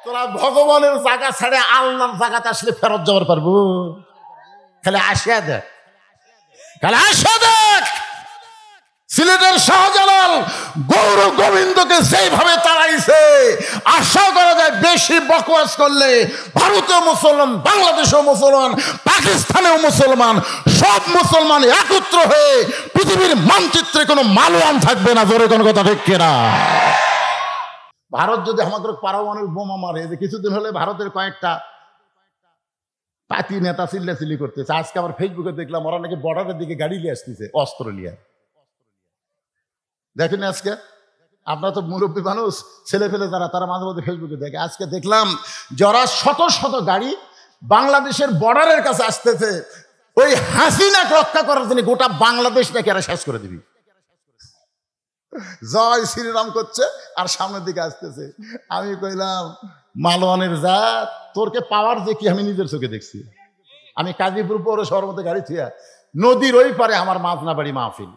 তোরা ভগবানের জায়গা ছেড়ে আল্লাহর জায়গাতে আসলে ফেরত যাওয়ার পারবো? খালি আসিয়া দেখ, খালি আসিয়া দেখ। সিলেটের শাহজালাল গৌর গোবিন্দকে যেভাবে তাড়াইছে, আশা করা যায় বেশি বকওয়াস করলে ভারতীয় মুসলমান, বাংলাদেশেও মুসলমান, পাকিস্তানেও মুসলমান, সব মুসলমান একত্র হয়ে পৃথিবীর মানচিত্রে কোনো মালওয়ান থাকবে না। জোরে কোনো কথা ঠিক কিনা? ভারত যদি আমাদের পারমাণবিক বোমা মারে, যে কিছুদিন হলে ভারতের কয়েকটা পাতি নেতা চিল্লাচিল্লি করতেছে। আজকে আবার ফেসবুকে দেখলাম ওরা নাকি বর্ডারের দিকে গাড়ি নিয়ে আসতেছে, অস্ত্র নিয়ে। দেখেন আজকে, আপনারা তো মুরব্বী মানুষ, ছেলে ফেলে যারা, তারা মাঝে মধ্যে ফেসবুকে দেখে। আজকে দেখলাম যারা শত শত গাড়ি বাংলাদেশের বর্ডারের কাছে আসতেছে, ওই হাসিনাকে রক্ষা করার জন্য গোটা বাংলাদেশ নাকি এরা শেষ করে দিবি, জয় শ্রীরাম করছে আর সামনের দিকে আসতেছে। আমি কইলাম মালওয়ানের জাত, তোরকে পাওয়ার যে কি আমি নিজের চোখে দেখছি। আমি কাজীপুর পৌরসভার মধ্যে গাড়ি থিয়া নদীর ওই পারে আমার মাঝনা বাড়ি মাহফিল।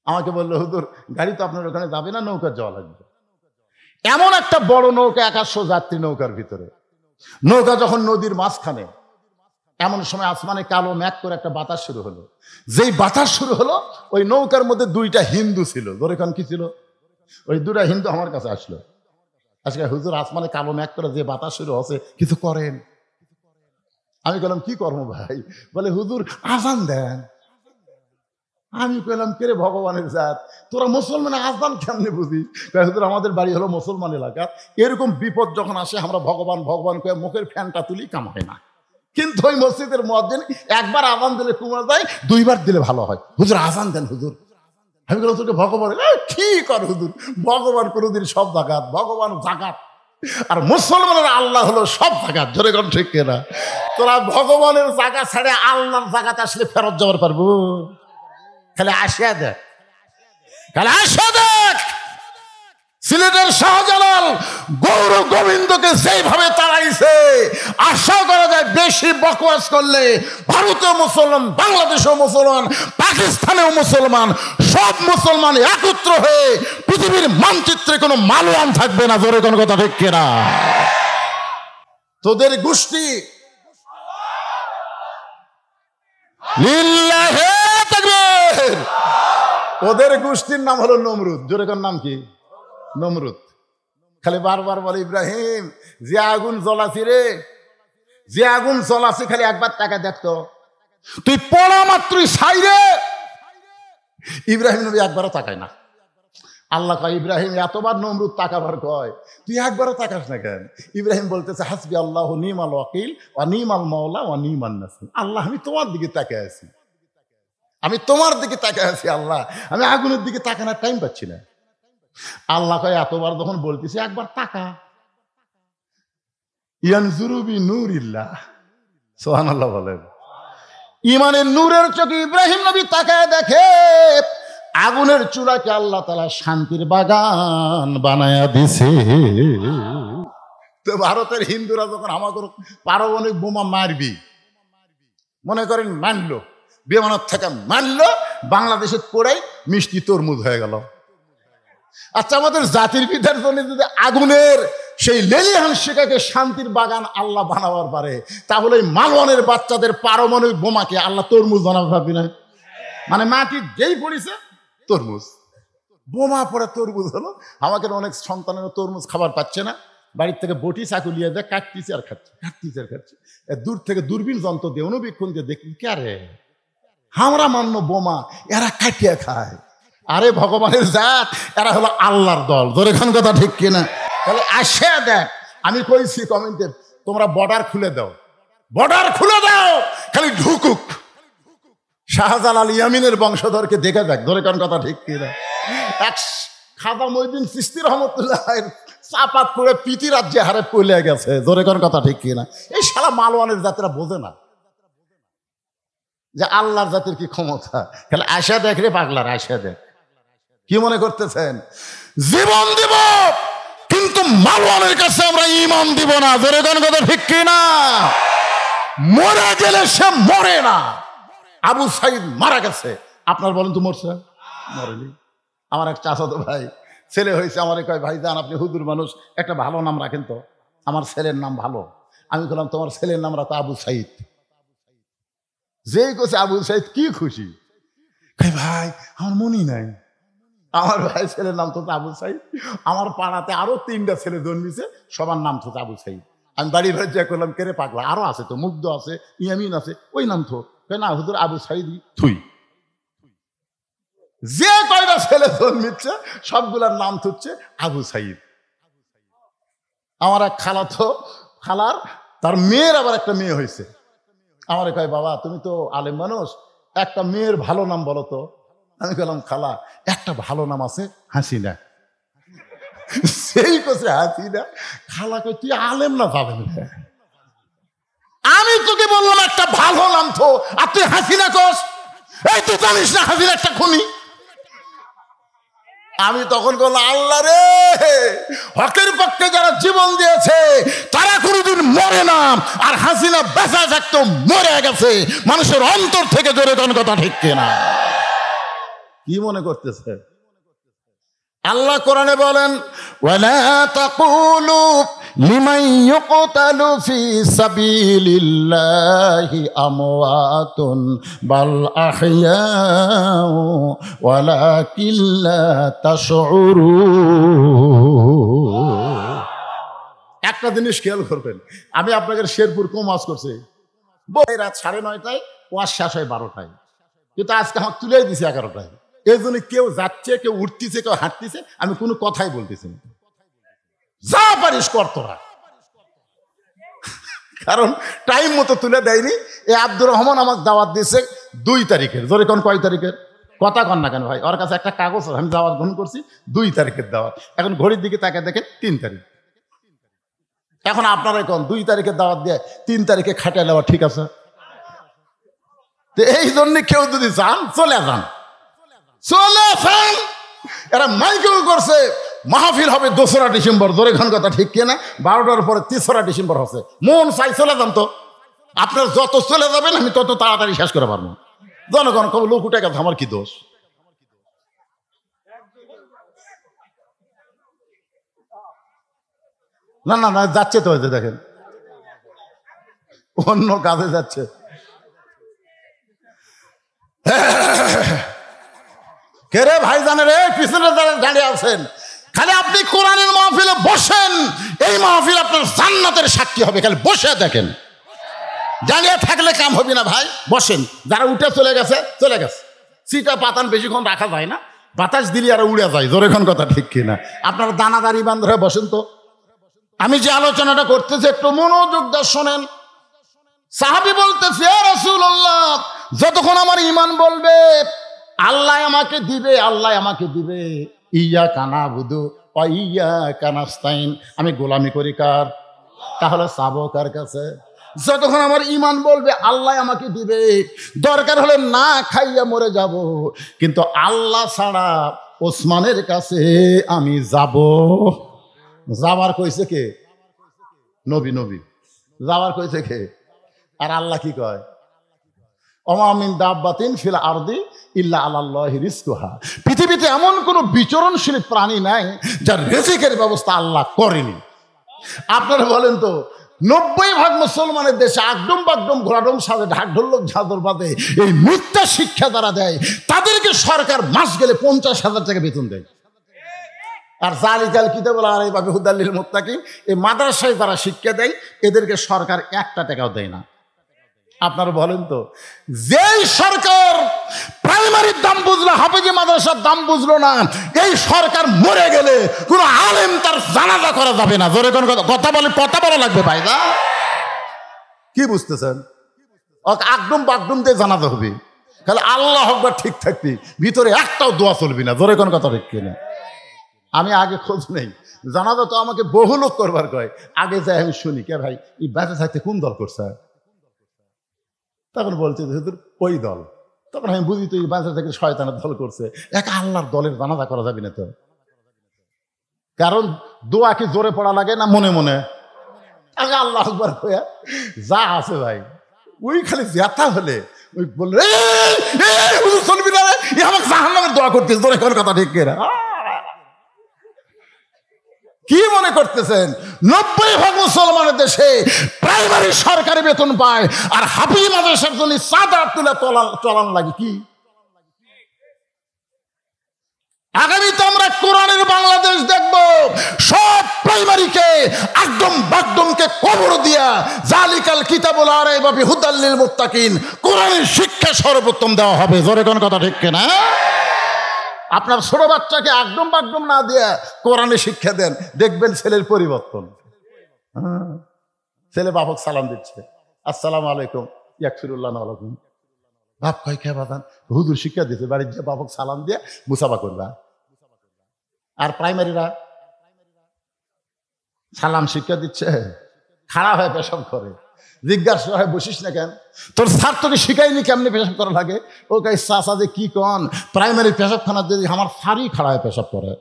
আমাকে বললো, হুজুর গাড়ি তো আপনার ওখানে যাবে না, নৌকা যাওয়া লাগবে। এমন একটা বড় নৌকা, 100 যাত্রী নৌকার ভিতরে। নৌকা যখন নদীর মাঝখানে, এমন সময় আসমানে কালো মেঘ করে একটা বাতাস শুরু হলো। যেই বাতাস শুরু হলো, ওই নৌকার মধ্যে 2টা হিন্দু ছিল। ধরেখান কি ছিল? ওই 2টা হিন্দু আমার কাছে আসলো। আজকে হুজুর আসমানে কালো মেঘ করে যে বাতাস শুরু হচ্ছে, কিছু করেন? আমি বললাম কি করবো ভাই? বলে হুজুর আজান দেন। আমি কইলাম কে রে ভগবানের জাত, তোরা মুসলমান আজান কেমনে বুঝি? হুজুর আমাদের বাড়ি হলো মুসলমান এলাকা, এরকম বিপদ যখন আসে আমরা ভগবান ভগবান করে মুখের ফ্যানটা তুলি, কাম হয় না। কিন্তু ওই মসজিদের মুয়াজ্জিন একবার আজান দিলে কমে যায়, 2বার দিলে ভালো হয়। হুজুর আজান দেন হুজুর। আমি বললাম তোকে ভগবান কি কর হুজুর? ভগবান কোনোদিন সব জাগাত, ভগবান জাগাত, আর মুসলমানের আল্লাহ হলো সব জাগাত। জোরে কোন ঠিক কিনা? তোরা ভগবানের জায়গা ছেড়ে আল্লাহর জায়গাতে আসলে ফেরত যাওয়ার পারবো? খালি আসিয়া দেখ, খালি আসিয়া দেখ। সিলেটের শাহজালাল গৌর গোবিন্দকে যেভাবে তাড়াইছে, আশা করা যায় বেশি বকওয়াস করলে ভারতীয় মুসলমান, বাংলাদেশেও মুসলমান, পাকিস্তানেও মুসলমান, সব মুসলমান একত্র হয়ে পৃথিবীর মানচিত্রে কোনো মালওয়ান থাকবে না। জোরে কোনো কথা ঠিক কিনা? তোদের গোষ্ঠী লিল্লাহে তাকবীর, ওদের গোষ্ঠীর নাম হলো নমরুদ। জোরে কোন নাম কি? নমরুদ। খালি বারবার বলে ইব্রাহিম যে আগুন জ্বলাছি রে, যে আগুন জ্বলাছি, খালি একবার টাকা দেখতো, তুই পড়া মাত্রই ছাই রে। ইব্রাহিম নবী একবারও তাকায় না। আল্লাহ কয় ইব্রাহিম এতবার নমরুদ তাকাবার কয়, তুই একবারও তাকাস না কেন? ইব্রাহিম বলতেছে হাসবি আল্লাহ নিমাল ওয়াকিল ওয়া নিমাল মাওলা ওয়া নিমান নাসির। আল্লাহ আমি তোমার দিকে তাকায় আছি, আমি তোমার দিকে তাকায় আছি আল্লাহ, আমি আগুনের দিকে তাকানোর টাইম পাচ্ছি না। আল্লাহ কয় এতবার যখন বলতেছি একবার তাকা। ইয়ানজুরু বি নূরিল্লাহ, সুবহানাল্লাহ বলেন। ইমানের নূরের চোখে ইব্রাহিম নবী তাকায় দেখে আগুনের চুলাকে আল্লাহ তাআলা শান্তির বাগান বানায়া দিছে। তো ভারতের হিন্দুরা যখন আমাকে পারমাণবিক বোমা মারবি, মনে করেন মানলো, বিমানত থেকে মানলো, বাংলাদেশে পড়াই মিষ্টি তরমুজ হয়ে গেল। আচ্ছা আমাদের জাতির পিতার জন্য যদি আগুনের সেই লেলিহান শিখাকে শান্তির বাগান আল্লাহ বানাবার পারে, তাহলে মালওয়ানের বাচ্চাদের পারমাণবিক বোমাকে আল্লাহ তরমুজ বানাবে ভাবি না? মানে মাটি যেই পড়িছে তরমুজ, বোমা পড়ে তরমুজ হলো। আমাকে অনেক সন্তানের তরমুজ খাবার পাচ্ছে না, বাড়ির থেকে বটি চাকু লিয়ে যায়, কাটতিছে আর খাচ্ছে, কাটতিছে আর খাচ্ছে। দূর থেকে দূরবীন যন্ত্র দিয়ে অনুবীক্ষণ দিয়ে দেখি কে হামরা মান্য বোমা, এরা কাটিয়ে খায়। আরে ভগবানের জাত, এরা হলো আল্লাহর দল। তোর এখন কথা ঠিক কিনা? তাহলে আসে দেখ, আমি কইছি কমেন্টে তোমরা বর্ডার খুলে দাও, বর্ডার খুলে দাও, খালি ঢুকুক। শাহজালাল ইয়ামিনের বংশধরকে দেখে যাক। ধরে কোন কথা ঠিক কিনা? এক খাজা মঈনুদ্দিন চিশতি রহমতুল্লাহ চাপাত করে পিতি রাজ্যে হারে পড়ে গেছে। ধরে কোন কথা ঠিক কিনা? এই শালা মালওয়ানের জাতিরা বোঝে না যে আল্লাহর জাতির কি ক্ষমতা। তাহলে আশা দেখ রে পাগলার, আশা দেখ। কি মনে করতেছেন জীবন দিব, কিন্তু মালওয়ানের কাছে আমরা ঈমান দিব না। ধরে কোন কথা ঠিক কিনা? মরে গেলে সে মরে না। আবু সাইদ মারা গেছে, আপনার বলেন তো মরছে? মরেনি। আমার এক চাচাতো ভাই ছেলে হয়েছে, আমার কয় ভাইজান আপনি হুজুর মানুষ, একটা ভালো নাম রাখেন তো, আমার ছেলের নাম ভালো। আমি বললাম তোমার ছেলের নাম রাখো আবু সাইদ। যেই কোছে আবু সাইদ কি খুশি, ভাই আমার মনই নাই, আমার ভাই ছেলের নাম তো আবু সাইদ। আমার পাড়াতে আরো 3টা ছেলে জন্মিছে, সবার নাম তো আবু সাইদ। আমি বাড়ি বাড়ি যা করলাম, কেরে পাগলা আরো আছে তো, মুগ্ধ আছে, ইয়ামিন আছে, ওই নাম তো না হুজুর আবু সাইদ থুই। যে কয়টা ছেলে জন্মিচ্ছে সবগুলার নাম হচ্ছে আবু সাইদ। আমার এক খালার তার মেয়ের আবার একটা মেয়ে হয়েছে। আমার কয় বাবা তুমি তো আলেম মানুষ, একটা মেয়ের ভালো নাম বলো তো। আমি বললাম খালা একটা ভালো নাম আছে হাসিনা। সেই কোসে হাসিনা। খালা কই তুই আলেম না পাবেন, আমি তোকে বললাম একটা ভালো নাম তো, আর তুই হাসিনা কোস। এই তুই জানিস না হাসিনা একটা খুনি। আমি তখন বললাম আল্লাহ রে, হকের পক্ষে যারা জীবন দিয়েছে তারা কোনোদিন মরে না, আর হাসিনা বেঁচে থাকতো মরে গেছে। মানুষের অন্তর থেকে জোরে কোন কথা ঠিক কিনা? কি মনে করতেছে? আল্লাহ কোরআনে বলেন ওয়ালা তাকুলু লিমান ইউকতালু ফি সাবিলিল্লাহি আমওয়াতুন বাল আহইয়াউ ওয়ালাকিন লা তাশউরুন। একটা জিনিস খেয়াল করবেন, আমি আপনাদের শেরপুর ওয়াজ করছি রাত 9:30টায়, ওয়াজ শেষ হয় 12টায়, কিন্তু আজকে আমাকে তুলেই দিছে 11টায়। এই জন্য কেউ যাচ্ছে, কেউ উঠতেছে, কেউ হাঁটতেছে, আমি কোনো কথাই বলতেছি না। যা পারিস কর তোরা, কারণ টাইম মতো তুলে দেয়নি। এই আব্দুর রহমান আমাকে দাওয়াত দিয়েছে 2 তারিখের। জোরে কোন কয় তারিখের? কথা কন না কেন ভাই, ওর কাছে একটা কাগজ, আমি দাওয়াত গ্রহণ করছি 2 তারিখের দাওয়াত। এখন ঘড়ির দিকে তাকে দেখেন 3 তারিখ। এখন আপনারাই কোন 2 তারিখের দাওয়াত দিয়ে 3 তারিখে খাটিয়ে নেওয়া ঠিক আছে? তো এই জন্য কেউ যদি যান চলে যান। এরা মাইকেও করছে মাহফিল হবে 2রা ডিসেম্বর। জোরে খান কথা ঠিক কিনা? 12টার পরে 3রা ডিসেম্বর হচ্ছে। মন চাই চলে যান তো, আপনার যত চলে যাবেন আমি তত তাড়াতাড়ি শেষ করে পারবো। জনগণ কবে লোক উঠে গেছে, আমার কি দোষ? না না না, যাচ্ছে তো, হয়েছে দেখেন অন্য কাজে যাচ্ছে। কে রে ভাই জানে রে, পিছনে দাঁড়িয়ে আছেন, খালি আপনি কোরআনের মাহফিলে বসেন, এই মাহফিল আপনার জান্নাতের সাক্ষী হবে। খালি বসে দেখেন, দাঁড়িয়ে থাকলে কাম হবে না ভাই, বসেন। যারা উঠে চলে গেছে চলে গেছে, সিটা পাতান বেশিক্ষণ রাখা যায় না, বাতাস দিলে আর উড়ে যায়। জোরেক্ষণ কথা ঠিক কিনা? আপনারা দানাদারি বান্ধ হয়ে বসেন তো। আমি যে আলোচনাটা করতেছি একটু মনোযোগ দিয়ে শোনেন। সাহাবী বলতেছে ইয়া রাসূলুল্লাহ, যতক্ষণ আমার ঈমান বলবে আল্লাহ আমাকে দিবে, আল্লাহ আমাকে দিবে, ইয়াকা নাবুদু ওয়া ইয়াকা নাস্তাইন, আমি গোলামি করি কার? তাহলে চাবো কার কাছে? যতক্ষণ আমার ঈমান বলবে আল্লাহ আমাকে দিবে, দরকার হলে না খাইয়া মরে যাব, কিন্তু আল্লাহ ছাড়া ওসমানের কাছে আমি যাব। যাবার কইছে কে? নবী। নবী যাবার কইছে কে? আর আল্লাহ কি কয়? ওমা মিন দাব্বাতিন ফিল আরদি ইল্লা আলাল্লাহি রিজকুহা। পৃথিবীতে এমন কোনো বিচরণশীল প্রাণী নাই যার রিজিকের ব্যবস্থা আল্লাহ করেনি। আপনারা বলেন তো, 90% মুসলমানের দেশে আগডুম বাগডুম ঘোড়াডুম সাজে ঢাক ঢোলক ঝাদর বাদে এই মিথ্যা শিক্ষা যারা দেয় তাদেরকে সরকার মাস গেলে 50,000 টাকা বেতন দেয়। আর জালিকাল কিতাবুল আরাইবা বিহুদাল্লিল মুত্তাকিন, এই মাদ্রাসায় যারা শিক্ষা দেয় এদেরকে সরকার 1 টাকাও দেয় না। আপনারা বলেন তো, যেই সরকার প্রাইমারির দাম বুঝলো, হাফেজি মাদ্রাসার দাম বুঝলো না, এই সরকার মরে গেলে কোনো আলেম তার জানাজা করা যাবে না। জোরে কোন কথা বলে, কথা বলা লাগবে ভাইরা। কি বুঝতেছেন? আকডুম বাগডুম দিয়ে জানাজা হবে, খালি আল্লাহ আকবার ঠিক থাকবি, ভিতরে একটাও দোয়া চলবি না। জোরে কোন কথা ঠিক কিনা? আমি আগে খোঁজ নেই, জানাজা তো আমাকে বহু লোক করবার কয়, আগে যাই আমি শুনি, কে ভাই এই বেঁচে থাকতে কোন দল করছে? তখন বলছে হুজুর ওই দল। তখন আমি বুঝি তো এই বেঁচে থেকে শয়তানের দল করছে। এক আল্লাহর দলের জানাজা করা যাবে না তো, কারণ দোয়া কি জোরে পড়া লাগে না মনে মনে? আগে আল্লাহ আকবার কইয়া যা আছে ভাই, ওই খালি জেতা হলে ওই বললে চলবি না রে, আমাকে জাহান্নামের দোয়া করতেছে। জোরে কোন কথা ঠিক কিনা? কি মনে করতেছেন 90% মুসলমানের দেশে প্রাইমারি সরকারি বেতন পায়, আর হাফিজ মাদ্রাসার জন্য চাঁদা তুলে চলান লাগে কি? আগামীতে আমরা কোরআনের বাংলাদেশ দেখব, সব প্রাইমারিকে একদম বাগদমকে কবর দিয়া জালিকাল কিতাবুল আরাইবা হুদাল লিল মুত্তাকিন, কোরআনের শিক্ষা সর্বোত্তম দেওয়া হবে। জোরে কোন কথা ঠিক কিনা? আপনার ছোট বাচ্চাকে একদম বাগদম না দিয়া কোরআনে শিক্ষা দেন, দেখবেন ছেলের পরিবর্তন। ছেলে বাপক সালাম দিচ্ছে, আসসালামু আলাইকুম, ইয়াকফিরুল্লাহ আলাইকুম। বাপ কয় খেয়ে বাদান হুজুর শিক্ষা দিচ্ছে, বাড়ির যে বাপক সালাম দিয়ে মুসাফা করবা। আর প্রাইমারিরা সালাম শিক্ষা দিচ্ছে, খারাপ হয়ে পেশাব করে। জিজ্ঞাসা হয় বসিস না কেন, তোর স্যার তোকে শিখাইনি কেমনি পেশাব করা লাগে? ও কে চাচা যে কি কন, প্রাইমারি পেশাবখানা যদি আমার সারি খাড়া হয়ে পেশাব করে।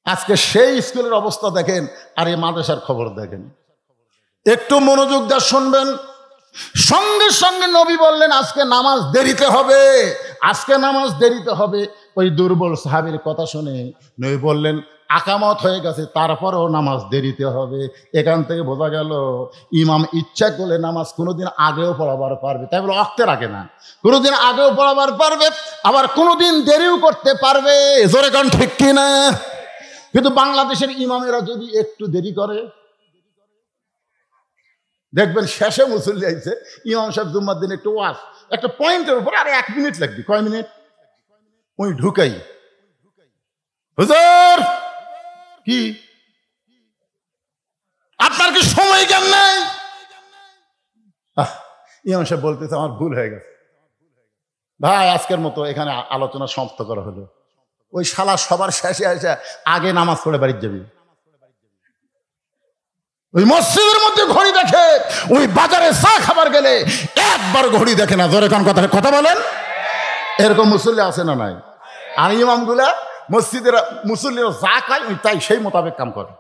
আজকে সেই স্কুলের অবস্থা দেখেন, আর এই মাদ্রাসার খবর দেখেন। একটু মনোযোগ দিয়ে শুনবেন। সঙ্গে সঙ্গে নবী বললেন আজকে নামাজ দেরিতে হবে, আজকে নামাজ দেরিতে হবে। ওই দুর্বল সাহাবীর কথা শুনে নবী বললেন আকামত হয়ে গেছে, তারপরেও নামাজ দেরিতে হবে। এখান থেকে বোঝা গেল ইমাম ইচ্ছা করলে নামাজ কোনোদিন আগেও পড়াবার পারবে, তাই বলে অক্তের আগে না, কোনোদিন আগেও পড়াবার পারবে, আবার কোনোদিন দেরিও করতে পারবে। জোরে কোন ঠিক কিনা? কিন্তু বাংলাদেশের ইমামেরা যদি একটু দেরি করে, দেখবেন শেষে মুসল্লি আইছে, ইমাম সাহেব জুম্মার দিন একটু ওয়াজ, একটা পয়েন্টের উপরে আরে 1 মিনিট লাগবে, কয় মিনিট? ওই ঢুকাই হুজুর কি আপনার কি সময় জ্ঞান নাই? ইমাম সাহেব বলতেছে আমার ভুল হয়ে গেছে ভাই, আজকের মতো এখানে আলোচনা সমাপ্ত করা হলো। ওই শালা সবার শেষে এসে আগে নামাজ পড়ে বাড়ি যাবি। ওই মসজিদের মধ্যে ঘড়ি দেখে, ওই বাজারে চা খাবার গেলে একবার ঘড়ি দেখে না। জোরে কোন কথা বলেন? এরকম মুসল্লি আছে না নাই? আর ইমামগুলা মসজিদের মুসল্লিরা যা খায় তাই সেই মোতাবেক কাম করে।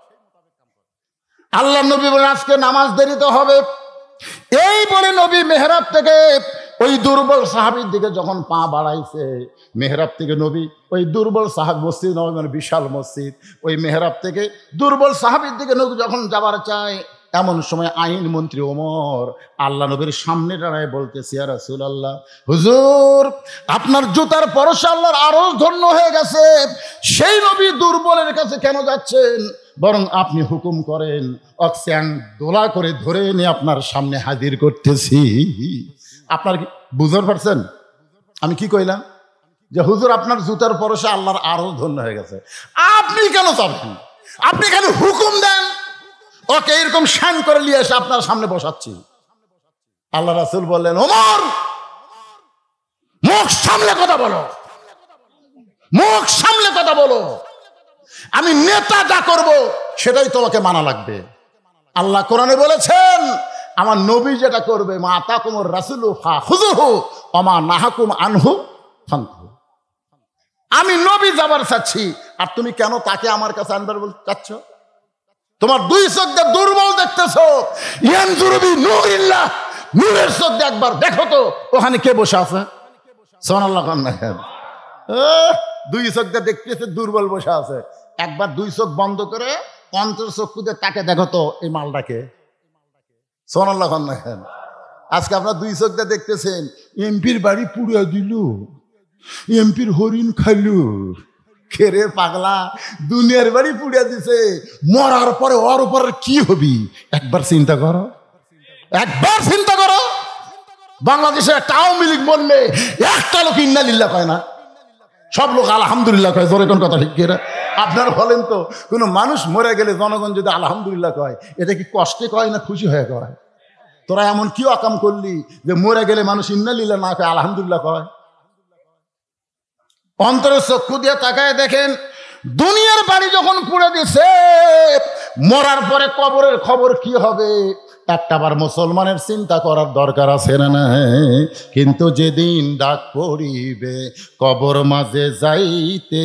আল্লাহ নবী বলেন আজকে নামাজ দেরিতে হবে। এই বলে নবী মেহরাব থেকে ওই দুর্বল সাহাবীর দিকে যখন পা বাড়াইছে, মেহরাব থেকে নবী ওই দুর্বল সাহাব, মসজিদ নবী মানে বিশাল মসজিদ, ওই মেহরাব থেকে দুর্বল সাহাবীর দিকে নবী যখন যাবার চায়, এমন সময় আইন মন্ত্রী ওমর আল্লাহ নবীর সামনে দাঁড়ায় বলতেছে ইয়া রাসূলুল্লাহ, হুজুর আপনার জুতার পরশে আল্লাহর আরশ ধন্য হয়ে গেছে, সেই নবী দুর্বলের কাছে কেন যাচ্ছেন? বরং আপনি হুকুম করেন অক্সিয়ান দোলা করে ধরে এনে আপনার সামনে হাজির করতেছি। আপনার কি বুঝতে পারছেন আমি কি কইলাম? যে হুজুর আপনার জুতার পরশে আল্লাহর আরশ ধন্য হয়ে গেছে, আপনি কেন চাবেন? আপনি কেন হুকুম দেন ওকে এরকম শান করে নিয়ে এসে আপনার সামনে বসাচ্ছি? আল্লাহ রাসূল বললেন ওমর মুখ সামলে কথা বলো, মুখ সামলে কথা বলো, আমি নেতা যা করব সেটাই তোমাকে মানা লাগবে। আল্লাহ কোরআনে বলেছেন আমার নবী যেটা করবে, মা আতাকুমুর রাসূলু ফাখুযুহু ওয়া মা নাহাকুম আনহু ফানতাহু। আমি নবী যাবার চাচ্ছি, আর তুমি কেন তাকে আমার কাছে আনবার চাচ্ছ? তোমার দুই চোখ দিয়ে দুর্বল দেখতেছো, ইয়ানজুরু বিনূরিল্লাহ, নূরের চোখ দিয়ে একবার দেখো তো ওখানে কে বসে আছে। সুবহানাল্লাহ। দুই চোখ দিয়ে দেখতেছে দুর্বল বসে আছে, একবার দুই চোখ বন্ধ করে অন্তর চক্ষু দিয়ে তাকে দেখো তো এই মালটাকে। সুবহানাল্লাহ। আজকে আপনার দুই চোখ দিয়ে দেখতেছেন এমপির বাড়ি পুড়িয়ে দিল, এমপির হরিণ খাইলু, খেরে পাগলা দুনিয়ার বাড়ি পুড়িয়ে দিছে, মরার পরে ওর উপর কি হবি একবার চিন্তা করো, একবার চিন্তা করো। বাংলাদেশে একটা আওয়ামী লীগ বললে একটা লোক ইন্নালিল্লাহ কয় না, সব লোক আলহামদুলিল্লাহ কয়। জোরে কোন কথা ঠিক কিনা? আপনারা বলেন তো, কোনো মানুষ মরে গেলে জনগণ যদি আলহামদুলিল্লাহ কয়, এটা কি কষ্টে কয় না খুশি হয়ে কয়? তোরা এমন কি অকাম করলি যে মরে গেলে মানুষ ইন্নালিল্লাহ না কয় আলহামদুলিল্লাহ কয়? অন্তরের চক্ষু দিয়ে তাকায় দেখেন, দুনিয়ার বাড়ি যখন পুড়ে দিছে, মরার পরে কবরের খবর কি হবে একটাবার মুসলমানের চিন্তা করার দরকার আছে না নাই? কিন্তু যেদিন ডাক পড়িবে কবর মাঝে যাইতে,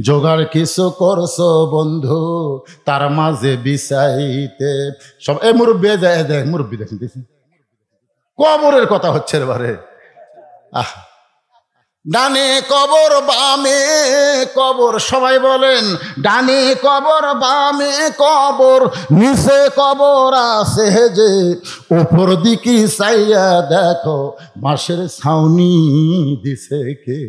জোগাড় কিছু করছো বন্ধু তার মাঝে বিছাইতে। সব এই মুরব্বী যায় দেখ, মুরব্বী দেখেন কবরের কথা হচ্ছে এবারে। ডানে কবর বামে কবর, সবাই বলেন ডানে কবর বামে কবর, নিচে কবর আছে যে, উপর দিকে চাইয়া দেখো বাঁশের ছাউনি দিছে কে।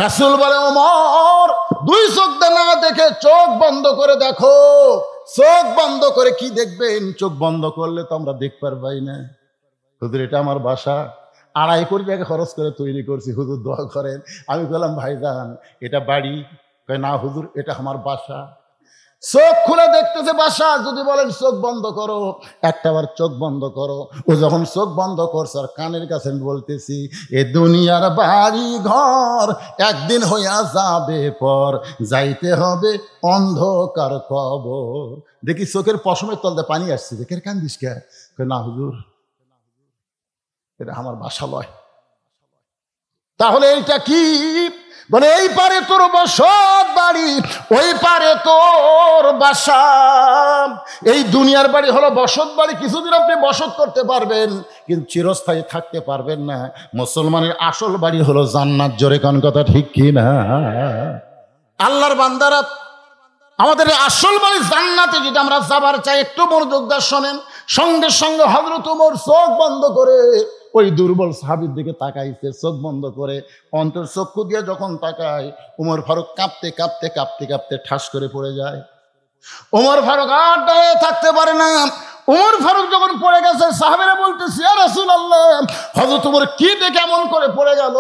রাসূল বলে ওমর দুই চোখ না দেখে চোখ বন্ধ করে দেখো। চোখ বন্ধ করে কি দেখবেন? চোখ বন্ধ করলে তো আমরা দেখতে পারবাই না। হুজুর এটা আমার বাসা, 2.5 কোটি টাকা খরচ করে তৈরি করছি, হুজুর দোয়া করেন। আমি বললাম ভাইজান এটা বাড়ি? কয় না হুজুর এটা আমার বাসা। চোখ খুলে দেখতেছে বাসা। যদি বলেন চোখ বন্ধ করো, একটাবার চোখ বন্ধ করো। ও যখন চোখ বন্ধ করছে আর কানের কাছে বলতেছি, এ দুনিয়ার বাড়ি ঘর একদিন হইয়া যাবে পর, যাইতে হবে অন্ধকার কবর। দেখি চোখের পশমের তলতে পানি আসছে। দেখে কান্দিস কে? কয় না হুজুর এটা আমার বাসা লয়। তাহলে এইটা কি? বলে এই পারে তোর বসত বাড়ি, ওই পারে তোর বাসা। এই দুনিয়ার বাড়ি হলো বসত বাড়ি, কিছুদিন আপনি বসত করতে পারবেন কিন্তু চিরস্থায়ী থাকতে পারবেন না। মুসলমানের আসল বাড়ি হলো জান্নাত। জোরে কোন কথা ঠিক কি না? আল্লাহর বান্দারা আমাদের আসল বাড়ি জান্নাতে যদি আমরা যাবার চাই, একটু মনোযোগ দিয়ে শোনেন। সঙ্গে সঙ্গে হযরত ওমর চোখ বন্ধ করে ওই দুর্বল সাহাবীর দিকে তাকাইছে। চোখ বন্ধ করে অন্তর চক্ষু দিয়ে যখন তাকায়, ওমর ফারুক কাঁপতে কাঁপতে কাঁপতে কাঁপতে ঠাস করে পড়ে যায়। ওমর ফারুক আর দাঁড়িয়ে থাকতে পারে না। ওমর ফারুক যখন পড়ে গেছে, সাহাবীরা বলতেছে ইয়া রাসূলুল্লাহ, হযরত ওমর কি দেখে কেমন করে পড়ে গেল?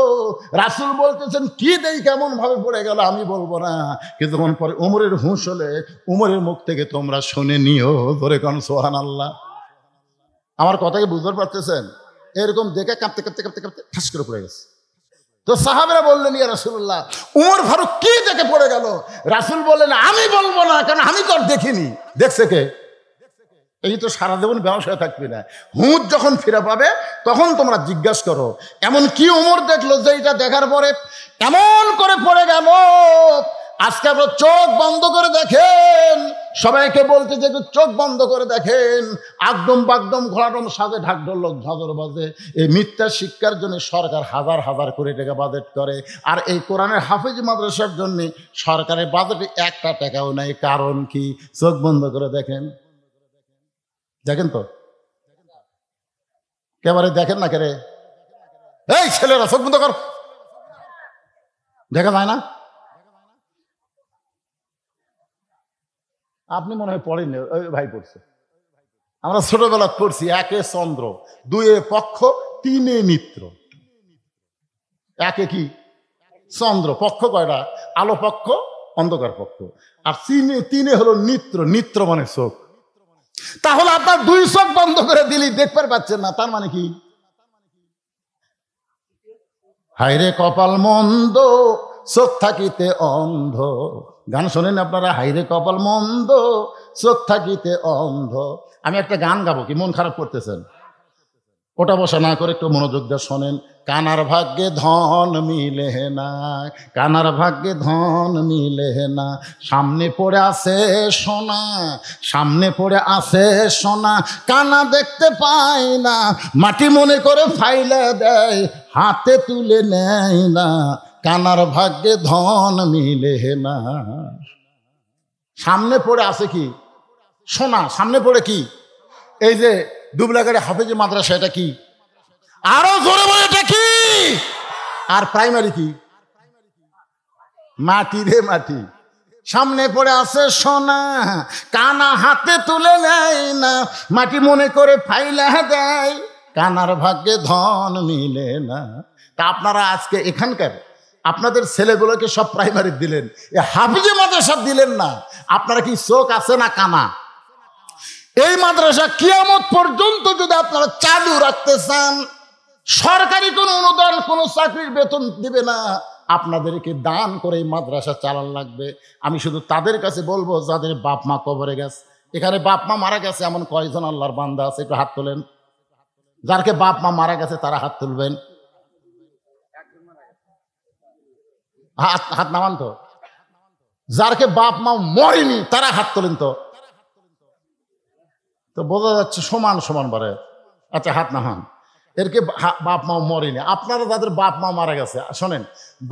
রাসূল বলতেছেন কি দেখে কেমন ভাবে পড়ে গেল আমি বলবো না, কিছুক্ষণ পরে ওমরের হুঁশ হলে ওমরের মুখ থেকে তোমরা শুনে নিও। ধরে কোন সুবহানাল্লাহ। আমার কথাকে বুঝতে পারতেছেন? এরকম দেখে কাঁপতে কাঁপতে কাঁপতে কাঁপতে ঠাস করে পড়ে গেছে। তো সাহাবীরা বললেন ইয়া রাসূলুল্লাহ ওমর ফারুক কি দেখে পড়ে গেল? রাসূল বললেন আমি বলবো না, কারণ আমি তো আর দেখিনি। দেখছে কে? এই তো সারা জীবন ব্যবসায় থাকবি না, হুঁশ যখন ফিরে পাবে তখন তোমরা জিজ্ঞাসা করো এমন কি ওমর দেখলো যে এটা দেখার পরে এমন করে পড়ে গেল। আজকে আপনার চোখ বন্ধ করে দেখেন, সবাইকে বলতে যে চোখ বন্ধ করে দেখেন, একদম বাগদম ঘোড়াডম সাজে ঢাকঢোল লোক ঝাঁঝর বাজে। এই মিথ্যা শিক্ষার জন্য সরকার হাজার হাজার কোটি টাকা বাজেট করে, আর এই কোরআনের হাফেজ মাদ্রাসার জন্য সরকারের বাজেটে 1 টাকাও নাই। কারণ কি? চোখ বন্ধ করে দেখেন। দেখেন তো কেবারে দেখেন না কেরে? এই ছেলেরা চোখ বন্ধ কর, দেখা যায় না? আপনি মনে হয় পড়েননি, ওই ভাই পড়ছে। আমরা ছোটবেলা পড়ছি 1 চন্দ্র, 2 পক্ষ, 3 মিত্র। 1 কি? চন্দ্র। পক্ষ কয়টা? আলো পক্ষ, অন্ধকার পক্ষ। আর 3 হলো নিত্র। নিত্র মানে চোখ। তাহলে আপনার 2 চোখ বন্ধ করে দিলি দেখতে পাচ্ছেন না, তার মানে কি? হায়রে কপাল মন্দ চোখ থাকিতে অন্ধ। গান শোনেন আপনারা? হায়রে কপাল মন্দ চোখ থাকিতে অন্ধ। আমি একটা গান গাবো, কি মন খারাপ করতেছেন? ওটা বসা না করে একটু মনোযোগ দিয়ে শোনেন। কানার ভাগ্যে ধন মিলে না, কানার ভাগ্যে ধন মিলে না, সামনে পড়ে আছে সোনা, সামনে পড়ে আছে সোনা, কানা দেখতে পায় না, মাটি মনে করে ফাইলে দেয়, হাতে তুলে নেয় না, কানার ভাগ্যে ধন মিলে না। সামনে পড়ে আছে কি? সোনা। সামনে পড়ে কি? এই যে দুবলাগাড়ি হাফেজ মাদ্রাসা, এটা কি? আরো জোরে বলে এটা কি? আর প্রাইমারি কি? মাটি রে মাটি। সামনে পড়ে আছে সোনা, কানা হাতে তুলে নেয় না, মাটি মনে করে ফাইলা দেয়, কানার ভাগ্যে ধন মিলে না। তা আপনারা আজকে এখানকার আপনাদের ছেলেগুলোকে সব প্রাইমারি দিলেন, এ হাফেজ মাদ্রাসা দিলেন না। আপনারা কি চোখ আছে না কানা? এই মাদ্রাসা কিয়ামত পর্যন্ত যদি আপনারা চালু রাখতে চান, সরকারি কোনো অনুদান, কোনো চাকরির বেতন দিবে না, আপনাদেরকে দান করে এই মাদ্রাসা চালান লাগবে। আমি শুধু তাদের কাছে বলবো যাদের বাপ মা কবরে গেছে। এখানে বাপ মা মারা গেছে এমন কয়জন আল্লাহর বান্দা আছে? একটু হাত তোলেন। যারকে বাপ মা মারা গেছে তারা হাত তুলবেন। হাত নামান তো। যারকে বাপ মা মরেনি তারা হাত তোলেন তো। তো বোঝা যাচ্ছে সমান সমান বারে। আচ্ছা হাত নামান। এরকে বাপ মা মরেনি। আপনারা যাদের বাপ মা মারা গেছে, শোনেন,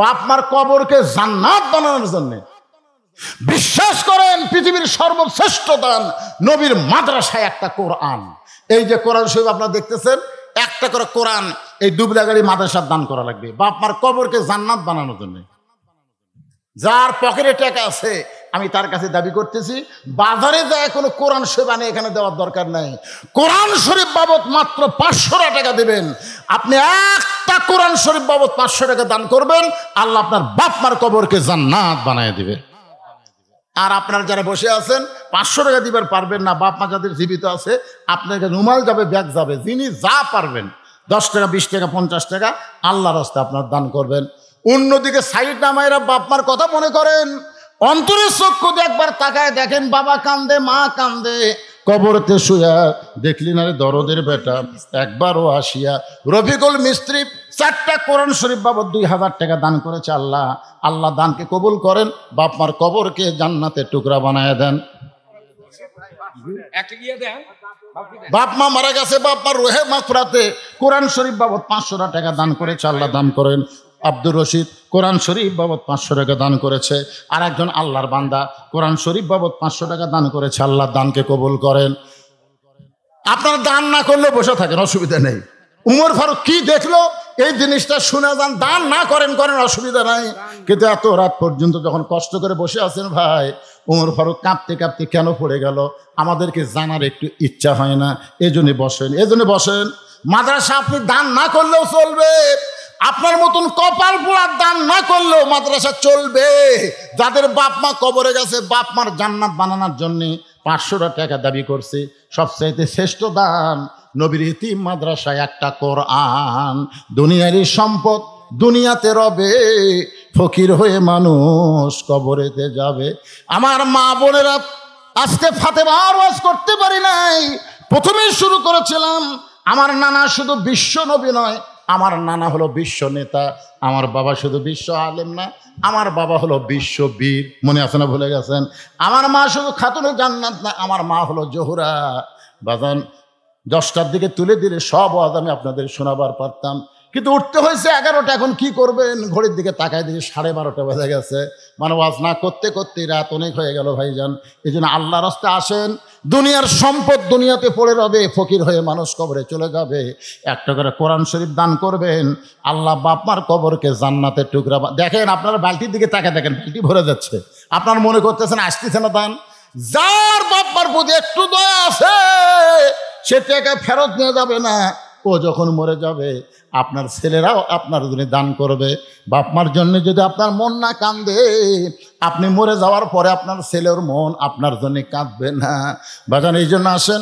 বাপ মার কবরকে জান্নাত বানানোর জন্য বিশ্বাস করেন পৃথিবীর সর্বশ্রেষ্ঠ দান নবীর মাদ্রাসায় একটা কোরআন। এই যে কোরআন শরীফ আপনারা দেখতেছেন, একটা করে কোরআন এই দুবলাগাড়ি মাদ্রাসার দান করা লাগবে বাপ মার কবরকে জান্নাত বানানোর জন্য। যার পকেটে টাকা আছে আমি তার কাছে দাবি করতেছি, বাজারে যায় কোনো কোরআন শরীফ আনে এখানে দেওয়ার দরকার নাই। কোরআন শরীফ বাবদ মাত্র 500 টাকা দেবেন। আপনি একটা কোরআন শরীফ বাবদ 500 টাকা দান করবেন, আল্লাহ আপনার বাপ মার কবরকে জান্নাত বানায় দিবে। আর আপনারা যারা বসে আছেন 500 টাকা দিবার পারবেন না, বাপ মা যাদের জীবিত আছে, আপনাকে রুমাল যাবে, ব্যাগ যাবে, যিনি যা পারবেন 10 টাকা 20 টাকা 50 টাকা আল্লাহর রাস্তায় আপনার দান করবেন। অন্যদিকে সাইড নামাইরা বাপ মার কথা মনে করেন, অন্তরের চক্ষু দিয়ে একবার তাকায় দেখেন, বাবা কান্দে, মা কান্দে, কবরতে শুয়া দেখলি না রে দরদের বেটা, একবারও আসিয়া রফিকুল মিস্ত্রি 4টা কোরআন শরীফ বাবদ 2000 টাকা দান করেছে। আল্লাহ আল্লাহ দানকে কবুল করেন, বাপ মার কবরকে জান্নাতের টুকরা বানায় দেন। বাপ মা মারা গেছে, বাপ মার রোহে মাগফিরাতে কোরআন শরীফ বাবদ 500 টাকা দান করেছে, আল্লাহ দান করেন। আব্দুর রশিদ কোরআন শরীফ বাবদ 500 টাকা দান করেছে। আর একজন আল্লাহর বান্দা কোরআন শরীফ বাবদ 500 টাকা দান করেছে, আল্লাহ দানকে কবুল করেন। আপনারা দান না করলে বসে থাকেন, অসুবিধা নেই। উমর ফারুক কি দেখলো এই জিনিসটা শুনে যান, দান না করেন অসুবিধা নাই। কিন্তু এত রাত পর্যন্ত যখন কষ্ট করে বসে আছেন ভাই, উমর ফারুক কাঁপতে কাঁপতে কেন পড়ে গেল আমাদেরকে জানার একটু ইচ্ছা হয় না। এজন্য বসেন। মাদ্রাসা আপনি দান না করলেও চলবে, আপনার মতন কপাল পোড়ার দান না করলেও মাদ্রাসা চলবে। যাদের বাপ মা কবরে গেছে, বাপ মার জান্নাত বানানোর জন্য 500 টাকা দাবি করছে, সবচাইতে শ্রেষ্ঠ দান নবীর ইতিম মাদ্রাসায় একটা কোরআন। দুনিয়ারই সম্পদ দুনিয়াতে রবে, ফকির হয়ে মানুষ কবরেতে যাবে। আমার মা বোনেরা, আজকে ফাতেমার ওয়াজ করতে পারি নাই। প্রথমেই শুরু করেছিলাম, আমার নানা শুধু বিশ্ব নবী নয়, আমার নানা হলো বিশ্ব নেতা। আমার বাবা শুধু বিশ্ব আলেম না, আমার বাবা হলো বিশ্ব বীর। মনে আছে না, ভুলে গেছেন? আমার মা শুধু খাতুনে জান্নাত না, আমার মা হলো জোহরা। বাজান 10টার দিকে তুলে দিলে সব ওয়াজ আমি আপনাদের শোনাবার পারতাম, কিন্তু উঠতে হয়েছে 11টা। এখন কি করবেন? ঘড়ির দিকে তাকায় দিকে 12:30 বেজে গেছে। মানে ওয়াজ না করতে করতে রাত অনেক হয়ে গেল ভাইজান। এই জন্য আল্লাহর রাস্তায় আসেন। দুনিয়ার সম্পদ দুনিয়াতে পড়ে রবে, ফকির হয়ে মানুষ কবরে চলে যাবে। একটা করে কোরআন শরীফ দান করবেন, আল্লাহ বাপমার কবরকে জান্নাতের টুকরা। দেখেন আপনারা বালতির দিকে তাকায় দেখেন, বালতি ভরে যাচ্ছে। আপনার মনে করতেছেন আসতেছে না দান। যার বাপমার প্রতি একটু দয়া আছে সে টাকা ফেরত নিয়ে যাবে না। ও যখন মরে যাবে আপনার ছেলেরাও আপনার জন্য দান করবে। বাপমার জন্য যদি আপনার মন না কান্দে, আপনি মরে যাওয়ার পরে আপনার ছেলের মন আপনার জন্য কাঁদবে না। বাজান এই জন্য আসেন,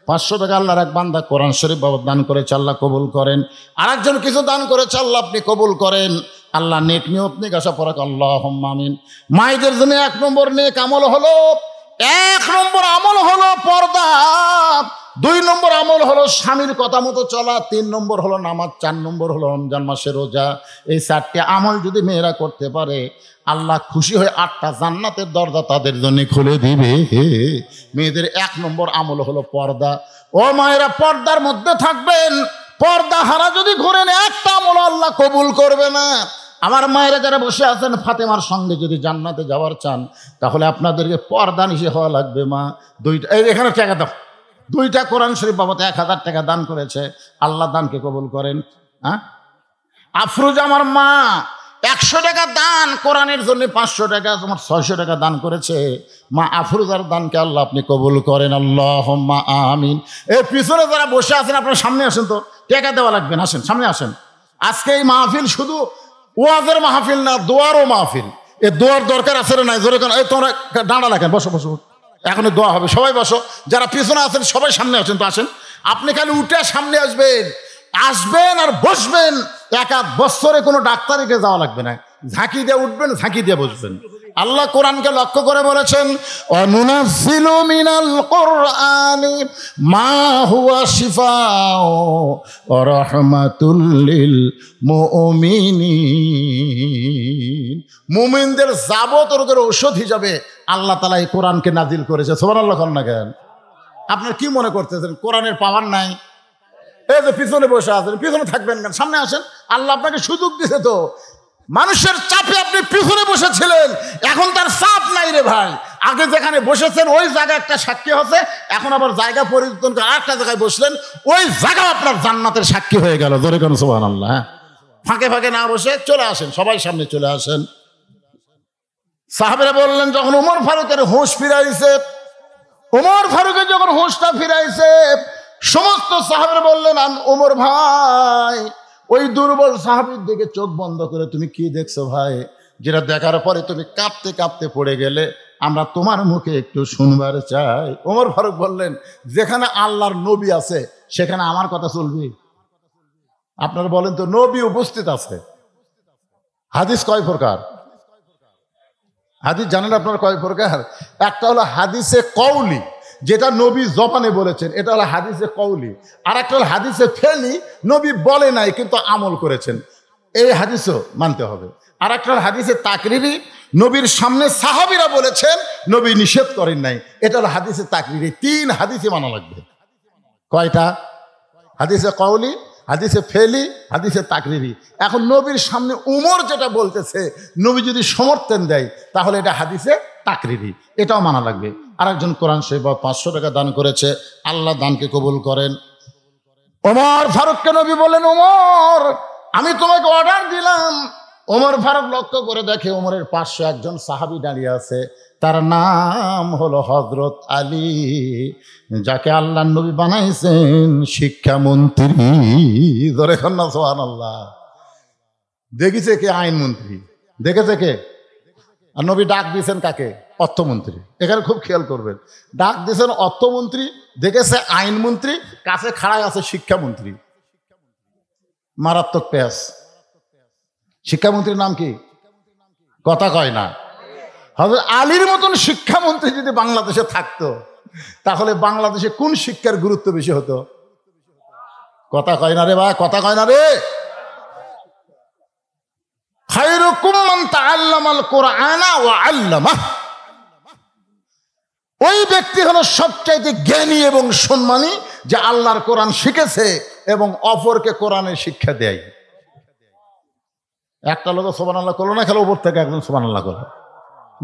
500 টাকা আল্লাহর এক বান্দা কোরআন শরীফ বাবদ দান করেছে, আল্লাহ কবুল করেন। আরেকজন কিছু দান করেছে, আল্লাহ আপনি কবুল করেন। আল্লাহ নেক নিয়ত নেক আশা পড়াক, আল্লাহুম্মা আমিন। মায়েদের জন্য 1 নম্বর নেক আমল হলো, 1 নম্বর আমল হলো পর্দা, 2 নম্বর আমল হলো স্বামীর কথা মতো চলা, 3 নম্বর হলো নামাজ, 4 নম্বর হলো রমজান মাসে রোজা। এই 4টি আমল যদি মেয়েরা করতে পারে, আল্লাহ খুশি হয়ে 8টা জান্নাতের দরজা তাদের জন্য খুলে দিবে। মেয়েদের 1 নম্বর আমল হলো পর্দা। ও মায়েরা, পর্দার মধ্যে থাকবেন। পর্দা হারা যদি ঘুরেন, একটা আমল আল্লাহ কবুল করবে না। আমার মায়েরা যারা বসে আছেন, ফাতেমার সঙ্গে যদি জান্নাতে যাওয়ার চান, তাহলে আপনাদেরকে পর্দা নিশে হওয়া লাগবে। মা 2টা, এই এখানে টাকা দাও, 2টা কোরআন শরীফ বাবদ 1000 টাকা দান করেছে, আল্লাহ দানকে কবুল করেন। হ্যাঁ, আফরোজা আমার মা 100 টাকা দান, কোরআনের জন্য 500 টাকা, তোমার 600 টাকা দান করেছে। মা আফরোজার দানকে আল্লাহ আপনি কবুল করেন, আল্লাহুম্মা আমিন। এই পিছনে যারা বসে আছেন আপনারা সামনে আসেন, তো টাকা দেওয়া লাগবে না, আসেন সামনে আসেন। আজকে এই মাহফিল শুধু ওয়াজের মাহফিল না, দোয়ারও মাহফিল। এই দোয়ার দরকার আছে না? জোরে কেন? এই তোমরা ডাঁড়া লাগেন, বসো বসো, এখন দোয়া হবে, সবাই বসো। যারা পিছনে আছেন সবাই সামনে আসেন, তো আসেন। আপনি খালি উঠে সামনে আসবেন আর বসবেন। 1 বছরে কোনো ডাক্তারিকে যাওয়া লাগবে না, ঝাঁকি দিয়ে উঠবেন, ঝাঁকি দিয়ে বসবেন। আল্লাহ কোরআনকে লক্ষ্য করে বলেছেন, অনুনাজ্জিলু মিনাল কুরআনি মা হুয়া শিফাউ ওয়া রাহমাতুল লিল মুমিনিন। মুমিনদের যাবতীয় রোগের ঔষধ হিসাবে আল্লাহ তাআলা এই কোরআনকে নাজিল করেছে। সুবহানাল্লাহ। কেন আপনারা কি মনে করতেছেন কোরআনের পাওয়ার নাই? এই যে পিছনে বসে আছেন, পিছনে থাকবেন কেন, সামনে আসেন। আল্লাহ আপনাকে সুযোগ দিছে তো, মানুষের চাপে আপনি পিছনে বসেছিলেন, এখন তার চাপ নাই রে ভাই। আগে যেখানে বসেছেন ওই জায়গায় একটা সাক্ষী হচ্ছে, এখন আবার জায়গা পরিবর্তন করে আরেকটা জায়গায় বসলেন, ওই জায়গা আপনার জান্নাতের সাক্ষী হয়ে গেল। জোরে কোন সুবহানাল্লাহ। হ্যাঁ, ফাঁকে ফাঁকে না বসে চলে আসেন, সবাই সামনে চলে আসেন। সাহাবেরা বললেন, যখন ওমর ফারুকের হুঁশ ফিরাইছে, ওমর ফারুকের যখন হুঁশটা ফিরাইছে, সমস্ত সাহাবেরা বললেন, ওমর ভাই, ওই দুর্বল সাহাবীর দিকে চোখ বন্ধ করে তুমি কি দেখছো ভাই, যেটা দেখার পরে তুমি কাঁপতে কাঁপতে পড়ে গেলে, আমরা তোমার মুখে একটু শুনবার চাই। ওমর ফারুক বললেন, যেখানে আল্লাহর নবী আছে সেখানে আমার কথা চলবে? আপনারা বলেন তো, নবী উপস্থিত আছে। হাদিস কয় প্রকার? হাদিস জানেন আপনার কয় প্রকার? একটা হলো হাদিসে কওলি, যেটা নবী জবানে বলেছেন, এটা হলো হাদিসে কওলি। আর একটা হলো হাদিসে ফেলি, নবী বলে নাই কিন্তু আমল করেছেন, এই হাদিসও মানতে হবে। আর একটা হলো হাদিসে তাকরিরি, নবীর সামনে সাহাবীরা বলেছেন, নবী নিষেধ করেন নাই, এটা হলো হাদিসে তাকরিরি। 3 হাদিসে মানা লাগবে। কয়টা? হাদিসে কওলি, হাদিসে ফেলি, হাদিসে তাকরিরি। এখন নবীর সামনে উমর যেটা বলতেছে, নবী যদি সমর্থন দেয় তাহলে এটা হাদিসে তাকরিরি, এটাও মানা লাগবে। আরেকজন কোরআন শরীফ 500 টাকা দান করেছে, আল্লাহ দানকে কবুল করেন। ওমর ফারুককে নবী বলেন, ওমর আমি তোমাকে অর্ডার দিলাম। ওমর ফারুক লক্ষ্য করে দেখে ওমরের পাশে একজন সাহাবী দাঁড়িয়ে আছে, তার নাম হলো হযরত আলী, যাকে আল্লাহ নবী বানাইছেন শিক্ষামন্ত্রী। ধরে কন্যা সুবহানাল্লাহ। দেখেছে কে? আইনমন্ত্রী। দেখেছে কে? আর নবী ডাক দিয়েছেন কাকে? অর্থমন্ত্রী। এখানে খুব খেয়াল করবেন, ডাক দিয়েছেন অর্থমন্ত্রী, দেখেছে আইনমন্ত্রী, কাছে খাড়ায় আছে শিক্ষামন্ত্রী। মারাত্মক পেশ। শিক্ষামন্ত্রীর নাম কি? কথা কয় না। হযরত আলীর মতন শিক্ষামন্ত্রী যদি বাংলাদেশে থাকতো, তাহলে বাংলাদেশে কোন শিক্ষার গুরুত্ব বেশি হতো? কথা কয় না রে ভাই, কথা কয় না রে। খায়রুকুম মান তাআল্লামাল কুরআনা ওয়া আল্লামাহ। ওই ব্যক্তি হলো সবচাইতে জ্ঞানী এবং সম্মানী, যে আল্লাহর কোরআন শিখেছে এবং অপরকে কোরআনের শিক্ষা দেয়। একটা লোক সুবহানাল্লাহ করলো না, খেলো উপর থেকে একজন সুবহানাল্লাহ করলো।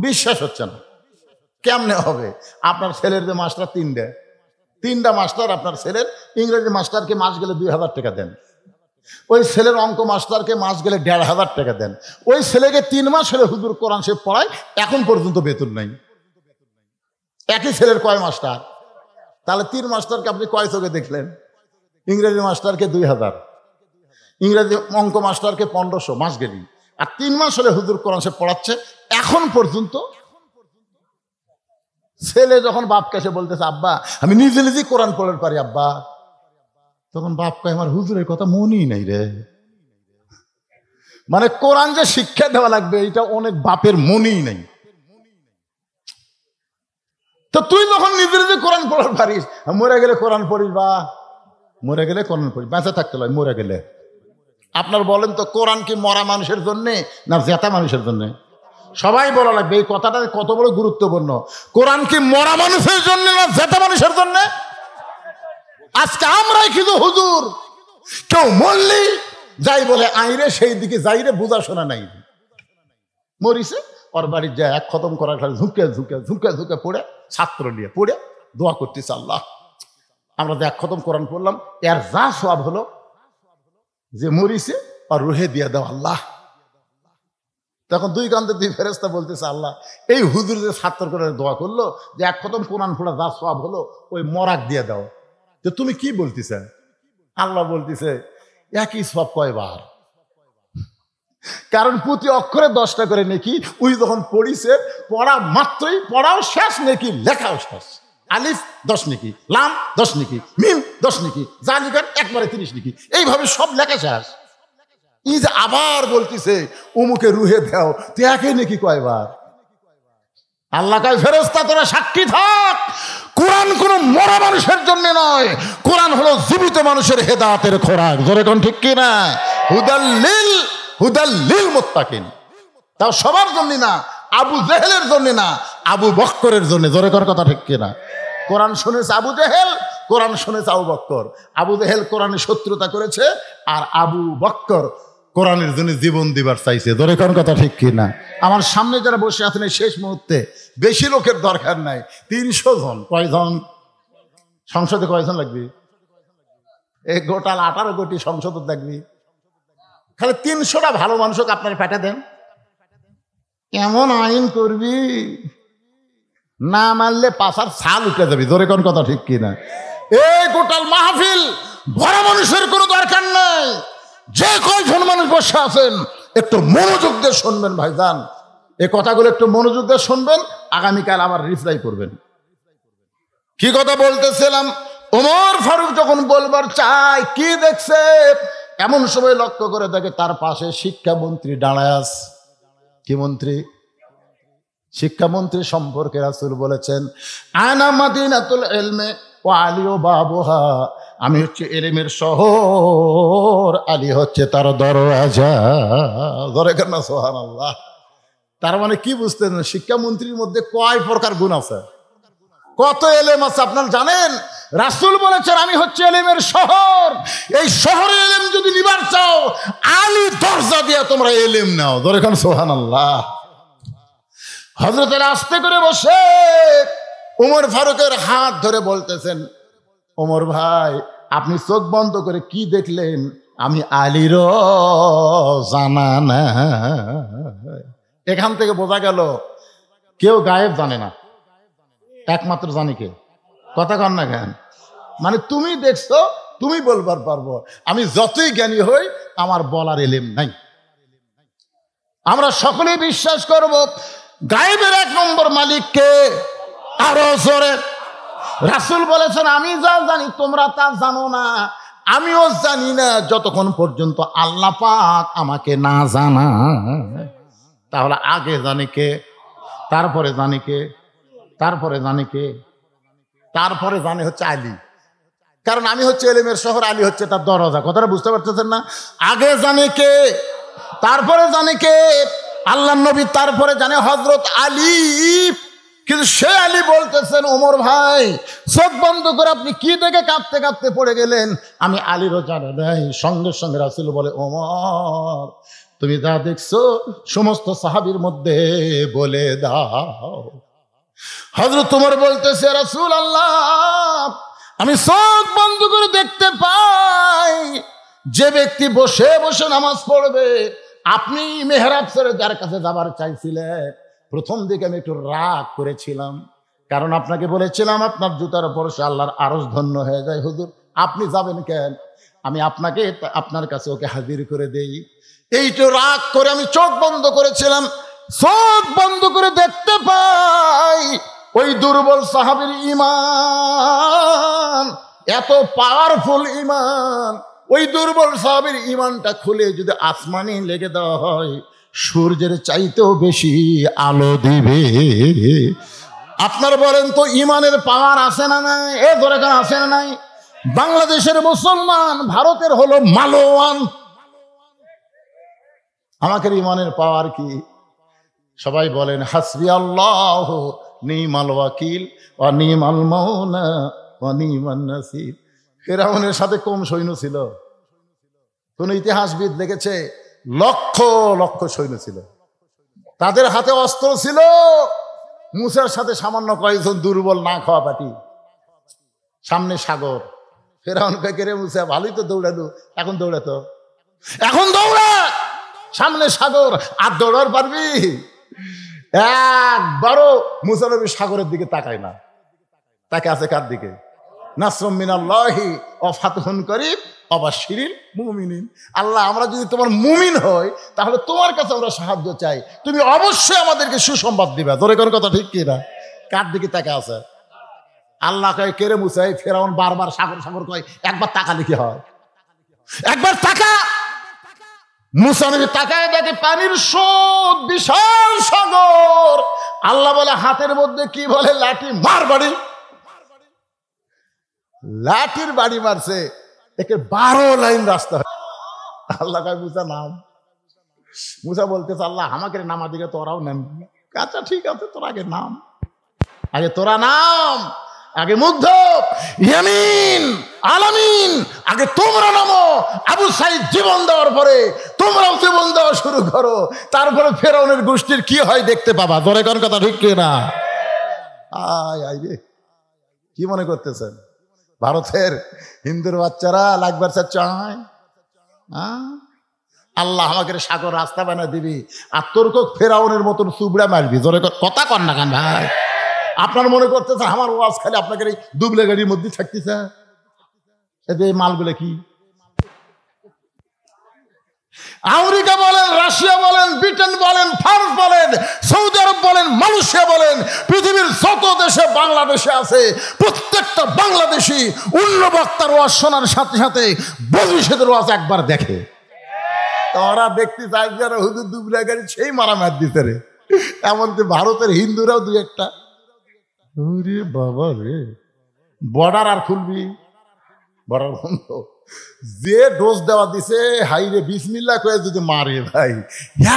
বিশ্বাস হচ্ছে না, কেমনে হবে? আপনার ছেলের যে মাস্টার তিনটা মাস্টার, আপনার ছেলের ইংরেজি মাস্টারকে মাস গেলে 2000 টাকা দেন, ওই ছেলের অঙ্ক মাস্টারকে মাস গেলে 1500 টাকা দেন, ওই ছেলেকে 3 মাস হলে হুজুর কোরআন শরীফ পড়ায়, এখন পর্যন্ত বেতন নাই। একই ছেলের কয় মাস্টার? তাহলে 3 মাস্টারকে আপনি কয় চোখে দেখলেন? ইংরেজি মাস্টারকে 2000, ইংরেজি অঙ্ক মাস্টারকে 1500 মাস গেলি, আর 3 মাস হলে হুজুর কোরআন শরীফ পড়াচ্ছে এখন পর্যন্ত। ছেলে যখন বাপকে এসে বলতেছে, আব্বা আমি নিজে নিজে কোরআন পড়তে পারি আব্বা, তখন বাপ কয়, আমার হুজুরের কথা মনেই নাই রে। মানে কোরআন যে শিক্ষা দেওয়া লাগবে এটা অনেক বাপের মনেই নাই। তো তুই যখন নিজে নিজে কোরআন পড়তে পারিস, মরে গেলে কোরআন পড়িস, বা মরে গেলে কোরআন পড়িস, বেঁচে থাকতে লয় মরে গেলে। আপনার বলেন তো, কোরআন কি মরা মানুষের জন্যে না জেতা মানুষের জন্যে? সবাই বলা লাগবে, এই কথাটা কত বড় গুরুত্বপূর্ণ। কোরআন কি মরা মানুষের জন্য না জেতা মানুষের জন্য? আজকে আমরাই কিন্তু হুজুর, কেউ মরলি যাই বলে আইরে, সেই দিকে যাইরে, বোঝা শোনা নাই। মরিছে, ওর বাড়ির যায় এক খতম করার খালি ঝুঁকে ঝুঁকে ঝুঁকে ঝুঁকে পড়ে, ছাত্র নিয়ে পড়ে দোয়া করতেছে, আল্লাহ আমরা যে এক খতম কোরআন পড়লাম, এর যা সওয়াব হলো, যে মরিছে আর রুহে দিয়ে দাও আল্লাহ। তখন 2 কান্দে 2 ফেরেশতা বলতেছে, আল্লাহ এই হুজুর যে ছাত্র করে দোয়া করলো, যে এক খতম কোরআন পড়া যা সওয়াব হলো, ওই মরাক দিয়ে দাও। তো তুমি কি বলতেছে? আল্লাহ বলতেছে, একই সওয়াব কয়বার? কারণ প্রতি অক্ষরে 10টা করে নেকি। ওই যখন পড়িছে, পড়া মাত্রই পড়াও শেষ, নেকি লেখাও শেষ। আলিফ 10 নেকি, লাম 10 নেকি, মিম 10 নেকি, জালিকার একবারে 30 নেকি, এইভাবে সব লেখা শেষ। এই যে আবার বলতেছে উমুকে রুহে দাও, তো একই নেকি কয়বার? আল্লাহ কয়, ফেরেশতা তোরা সাক্ষী থাক, কোরআন কোন মরা মানুষের জন্য নয়, কোরআন হলো জীবিত মানুষের হেদায়েতের খোরাক। জোরে কোন ঠিক কি না? হুদাল্লিল মুত্তাকিন। তাও সবার জন্য না, আবু জেহেলের জন্য না, আবু বকরের জন্য। জোরে কর কথা ঠিক কি না? কোরআন শুনেছে আবু জেহেল, কোরআন শুনেছে আবু বক্কর। আবু জেহেল কোরআনের শত্রুতা করেছে, আর আবু বক্কর কোরআনের জন্য জীবন দিবার চাইছে। ধরে কোন কথা ঠিক কি না? আমার সামনে যারা বসে আছেন এই শেষ মুহূর্তে, বেশি লোকের দরকার নাই, 300 জন। কয়জন সংসদে কয়জন লাগবে? এই গোটাল 18 কোটি সংসদ দেখবি, খালি 300টা ভালো মানুষকে আপনার পেটে দেন। এমন আইন করবি না মানলে পাশার ছাল উঠে যাবি। ধরে কোন কথা ঠিক কিনা? এই গোটাল মাহফিল ভরা মানুষের কোনো দরকার নাই। যে কয়জন মানুষ বসে আছেন একটু মনোযোগ দিয়ে শুনবেন ভাইজান, এই কথাগুলো একটু মনোযোগ দিয়ে শুনবেন, আগামীকাল আবার রিপ্লাই করবেন। কি কথা বলতেছিলাম? ওমর ফারুক যখন বলবার চায়, কি দেখছে এমন সময় লক্ষ্য করে দেখে তার পাশে শিক্ষামন্ত্রী দাঁড়ায় আছে। কি মন্ত্রী? শিক্ষামন্ত্রী সম্পর্কে রাসূল বলেছেন, আনা মাদিনাতুল ইলমে ওয়া আলিও বাবুহা, আমি হচ্ছে ইলমের শহর, আলী হচ্ছে তার দরওয়াজা। ধরে কেন? সুবহানাল্লাহ। তার মানে কি বুঝতেন? শিক্ষামন্ত্রীর মধ্যে কয় প্রকার গুণ আছে, কত এলেম আছে আপনারা জানেন? রাসূল বলেছেন আমি হচ্ছে এলেমের শহর, এই শহরে এলেম যদি নিবার চাও আলী দরজা দিয়ে তোমরা এলেম নাও। ধরে কেন? সুবহানাল্লাহ। হযরত আলী আস্তে করে বসে ওমর ফারুকের হাত ধরে বলতেছেন, ওমর ভাই আপনি চোখ বন্ধ করে কি দেখলেন? আমি আলীর জানা না। এখান থেকে বোঝা গেল কেউ গায়েব জানে না, একমাত্র জানি কে। কথা কন না কেন? মানে তুমি দেখছো, তুমি বলবার পারবো, আমি যতই জ্ঞানী হই আমার বলার এলেম নাই। আমরা সকলেই বিশ্বাস করব গায়েবের 1 নম্বর মালিককে। আরো জোরে। রাসূল বলেছেন আমি যা জানি তোমরা তা জানো না, আমিও জানি না যতক্ষণ পর্যন্ত আল্লাহ পাক আমাকে না জানা। তাহলে আগে জানি কে, তারপরে জানি কে, তারপরে জানি কে, তারপরে জানি হচ্ছে আলী। কারণ আমি হচ্ছে এলেমের শহর, আলী হচ্ছে তার দরজা। কথাটা বুঝতে পারতেছেন না? আগে জানে কে, তারপরে জানে কে আল্লাহ নবী, তারপরে জানে হযরত আলী। কিন্তু সে আলী বলতেছেন ওমর ভাই চোখ বন্ধ করে আপনি কি দেখে কাঁপতে কাঁপতে পড়ে গেলেন? আমি আলীরও জানা নাই। সঙ্গে সঙ্গে রাসূল বলে, ওমর তুমি যা দেখছো সমস্ত সাহাবীর মধ্যে বলে দাও। হযরত ওমর বলতেছে, রাসূলুল্লাহ আমি চোখ বন্ধ করে দেখতে পাই যে ব্যক্তি বসে বসে নামাজ পড়বে, আপনি মেহরাব ছেড়ে যার কাছে যাবার চাইছিলেন, প্রথম দিকে আমি একটু রাগ করেছিলাম, কারণ আপনাকে বলেছিলাম আপনার জুতার পরশে আল্লাহর আরশ ধন্য হয়ে যায়। হুজুর আপনি যাবেন কেন? আমি আপনাকে আপনার কাছে ওকে হাজির করে দেই। এইটা রাগ করে আমি চোখ বন্ধ করেছিলাম। চোখ বন্ধ করে দেখতে পাই ওই দুর্বল সাহাবীর ঈমান এত পাওয়ারফুল ঈমান, ওই দুর্বল সাহাবীর ঈমানটা খুলে যদি আসমানে লেগে দেওয়া হয় সূর্যের চাইতেও বেশি আলো দিবে। আপনার বলেন তো ঈমানের পাওয়ার আছে না নাই? এ ধরে কেন আছে না নাই? বাংলাদেশের মুসলমান ভারতের হলো মালোয়ান, আমাদের ঈমানের পাওয়ার কি? সবাই বলেন হাসবি আল্লাহ নিমাল ওয়াকিল ওয়া নিমাল মাওলা ওয়া নিমান নাসির। ফিরআউনের সাথে কম সৈন্য ছিল? কোন ইতিহাসবিদ লিখেছে লক্ষ লক্ষ সৈন্য ছিল, তাদের হাতে অস্ত্র ছিল। মুসার সাথে সামান্য কয়েকজন দুর্বল না খাওয়া পাটি, সামনে সাগর। ফিরআউন কয় রে মুসা ভালোই তো দৌড়ালো, এখন দৌড়াতো, এখন দৌড়া, সামনে সাগর, আর দৌড়ার পারবি? একবারও মুসা নবী সাগরের দিকে তাকায় না, তাকে আছে কার দিকে? নাসরুম মিনাল্লাহি ওয়া ফাতহুন করিব ওয়া বাশশিরিল মুমিনিন। আল্লাহ আমরা যদি তোমার মুমিন হই তাহলে তোমার কাছে আমরা সাহায্য চাই, তুমি অবশ্যই আমাদেরকে সুসংবাদ দিবা। ধরে কোন কথা ঠিক কি না? কার দিকে তাকা আছে? আল্লাহ কয় কে রে মুসা? ফিরআউন বারবার সাগর সাগর কয়, একবার তাকালে কি হয়? একবার তাকা। মুসা নবী তাকায় দেখে পানির স্রোত, বিশাল সাগর। আল্লাহ বলে হাতের মধ্যে কি বলে? লাঠি, মার বাড়ি। লাঠির বাড়ি মারছে, একে 12 লাইন রাস্তা। আল্লাহ কয় মুসা নাম। মুসা বলতেছে আল্লাহ আমাকে নামা দিকে তোরাও নাম। আচ্ছা ঠিক আছে তোর আগে নাম, আগে তোরা নাম, আগে মুগ্ধ ইয়ামিন আলামিন, আগে তোমরা নামো। আবু সাইদ জীবন দেওয়ার পরে তোমরাও জীবন দেওয়া শুরু করো, তারপরে ফেরাউনের গোষ্ঠীর কি হয় দেখতে পাবা। ধরে কোন কথা ঠিক কিনা? রে কি মনে করতেছেন ভারতের হিন্দুর বাচ্চারা লাগবার চায়? আল্লাহ আমাকে সাগর রাস্তা বানায় দিবি, আর তোর ফেরাউনের মতন চুবড়া মারবি। জোরে কথা কর না কেন ভাই? আপনার মনে করতেছে আমার ওয়াজ খালি আপনাকে এই দুবলে গাড়ির মধ্যে থাকতেছে? এই মালগুলো কি আমেরিকা বলেন, রাশিয়া বলেন, ব্রিটেন বলেন, ফ্রান্স বলেন, সৌদি আরব বলেন, মালয়েশিয়া বলেন, পৃথিবীর যত দেশে বাংলাদেশে আছে প্রত্যেকটা বাংলাদেশি অন্য বক্তার ওয়াজ শোনার সাথে সাথে ভবিষ্যতের ওয়াজ একবার দেখে। তারা দেখতে চাই যারা হুজুর দুবলা গাড়ি সেই মারামার দিতে রে। এমনকি ভারতের হিন্দুরাও দুই একটা। বাবা রে, বর্ডার আর খুলবি? বর্ডার বন্ধ। যে ডোজ দেওয়া দিছে হাইরে বিসমিল্লাহ করে যদি মারে ভাই,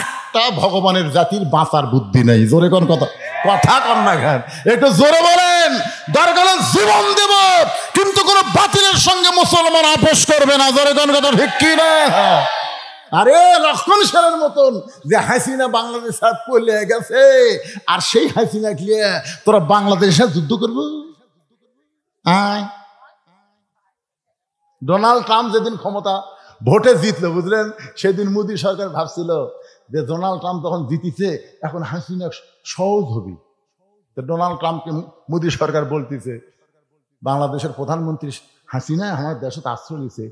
একটা ভগবানের জাতির বাঁচার বুদ্ধি নেই। জোরে কোন কথা কর না খান, একটু জোরে বলেন। দরকার জীবন দেব, কিন্তু কোন বাতিলের সঙ্গে মুসলমান আপোষ করবে না। জোরে কোন কথা ঠিক কি না? আরে লক্ষণ সেনের মতন যে হাসিনা বাংলাদেশ পড়লে গেছে, আর সেই হাসিনা গিয়ে তোরা বাংলাদেশের যুদ্ধ করবো? ডোনাল্ড ট্রাম্প যেদিন ক্ষমতা ভোটে জিতলো বুঝলেন, সেদিন মোদী সরকার ভাবছিল যে ডোনাল্ড ট্রাম্প তখন জিতিছে, এখন হাসিনা সহজ হবে। তো ডোনাল্ড ট্রাম্পকে মোদী সরকার বলতেছে, বাংলাদেশের প্রধানমন্ত্রী হাসিনা আমার দেশে আশ্রয় নিছে,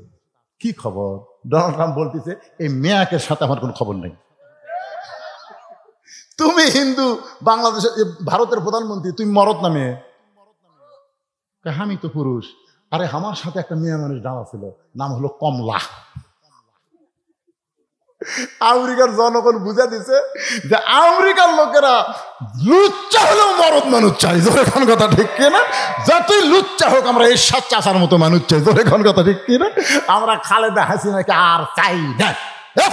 কি খবর? ডোনাল্ড ট্রাম্প বলতেছে, এই মেয়াকের সাথে আমার কোনো খবর নেই। তুমি হিন্দু, বাংলাদেশের ভারতের প্রধানমন্ত্রী, তুমি মরদ না মেয়ে? আমি তো পুরুষ। আরে আমার সাথে একটা মেয়ে মানুষ ডানা ছিল, নাম হলো কমলা। আমেরিকার জনগণ বুঝা দিছে যে আমেরিকার লোকেরা লুচ্চা হলেও মরদ মানুষ চাই। জোরে কোন কথা ঠিক কিনা? যতই লুচ্চা হোক আমরা এরশাদ চাচার মতো মানুষ চাই। জোরে কোন কথা ঠিক কিনা? আমরা খালেদা হাসিনাকে আর চাই না।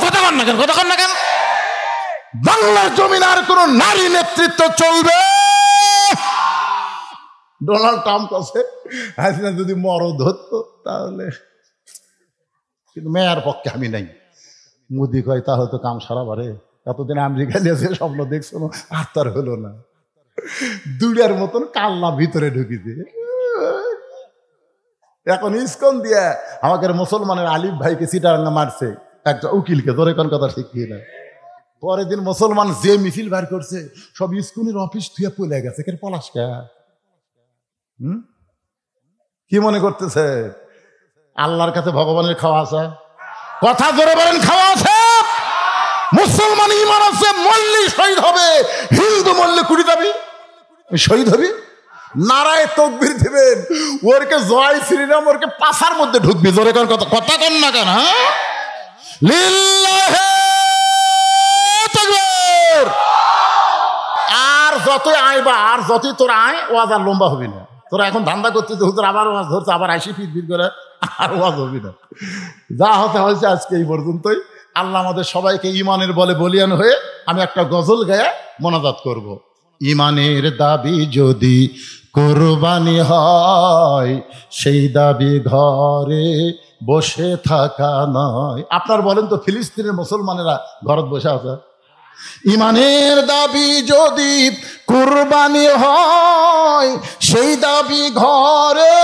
কথা কন না কেন? কথা কন না কেন? বাংলার জমিন আর কোন নারী নেতৃত্ব চলবে? ডোনাল্ড ট্রাম্প কাছে হাসিনা যদি মরদ হতো তাহলে, কিন্তু মেয়ার পক্ষে আমি নাই। মোদি কয় তা হয়তো কাম সারা বারে, এতদিন আমেরিকা নিয়েছে স্বপ্ন দেখছো না, আর তার হলো না। দুড়ার মতন কাল্লা ভিতরে ঢুকিছে। এখন ইস্কন দিয়ে আমাকে মুসলমানের আলিফ ভাইকে চিটারাঙ্গা মারছে একটা উকিলকে। ধরে কোন কথা ঠিক কি না? পরের দিন মুসলমান যে মিছিল বার করছে সব ইস্কনের অফিস থুয়ে পলে গেছে। কে পলাশকা? কি মনে করতেছে আল্লাহর কাছে ভগবানের খাওয়া আছে? কথা জোরে বলেন, খাওয়া আছে? মুসলমান ইমান আছে, মল্লি শহীদ হবে। হিন্দু মল্লে কুড়ি যাবি, শহীদ হবি, নারায় তকবীর দিবেন, ওরকে জয় শ্রীরাম, ওরকে পাশার মধ্যে ঢুকবি। জোরে কোন কথা কন না কেন? লিল্লাহে তাকবীর। আর যতই আইবা, আর যতই তোর আয়, ওয়াজ আর লম্বা হবি না। তোরা এখন ধান্দা করতেছে হুজুর আবার ওয়াজ ধরছে, আবার আইসি ফির করে, আর ওয়াজ হবি না। যা হতে হয়েছে আজকে এই পর্যন্তই। আল্লাহ আমাদের সবাইকে ইমানের বলে বলিয়ান হয়ে আমি একটা গজল গায়ে মোনাজাত করব। ইমানের দাবি যদি কোরবানি হয়, সেই দাবি ঘরে বসে থাকা নয়। আপনার বলেন তো, ফিলিস্তিনের মুসলমানেরা ঘরত বসে আছে? ইমানের দাবি যদি কুরবানি হয়, সেই দাবি ঘরে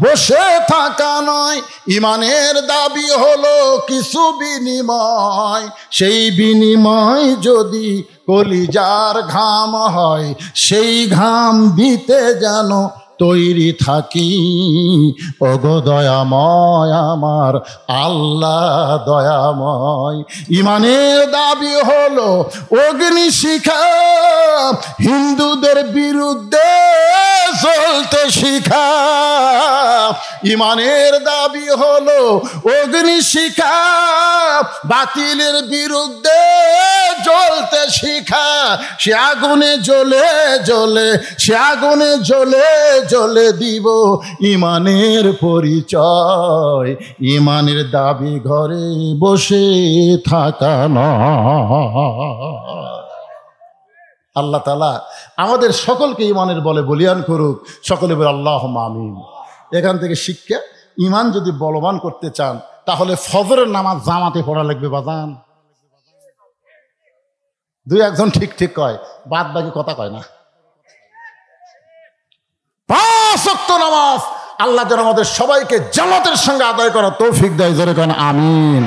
বসে থাকা নয়। ইমানের দাবি হলো কিছু বিনিময়, সেই বিনিময় যদি কলিজার ঘাম হয়, সেই ঘাম দিতে যেন তৈরি থাকি। ওগো দয়াময় আমার আল্লাহ দয়াময়। ইমানের দাবি হলো অগ্নিশিখা, হিন্দুদের বিরুদ্ধে চলতে শিখা। ইমানের দাবি হলো অগ্নিশিখা, বাতিলের বিরুদ্ধে জ্বলতে শিখা। সে আগুনে জ্বলে জ্বলে, সে আগুনে জ্বলে জ্বলে দিব ইমানের পরিচয়। ইমানের দাবি ঘরে বসে থাকা নয়। আল্লাহ তাআলা আমাদের সকলকে ইমানের বলে বলিয়ান করুক। সকলে বলে আল্লাহুম্মা আমিন। এখান থেকে শিক্ষা, ইমান যদি বলবান করতে চান তাহলে ফজরের নামাজ জামাতে পড়া লাগবে বাজান। দুই একজন ঠিক ঠিক কয়, বাদ বাকি কথা কয় না। 5 ওয়াক্ত নামাজ আল্লাহ যেন আমাদের সবাইকে জামাতের সঙ্গে আদায় করার তৌফিক দেয়। জোরে কেন আমিন।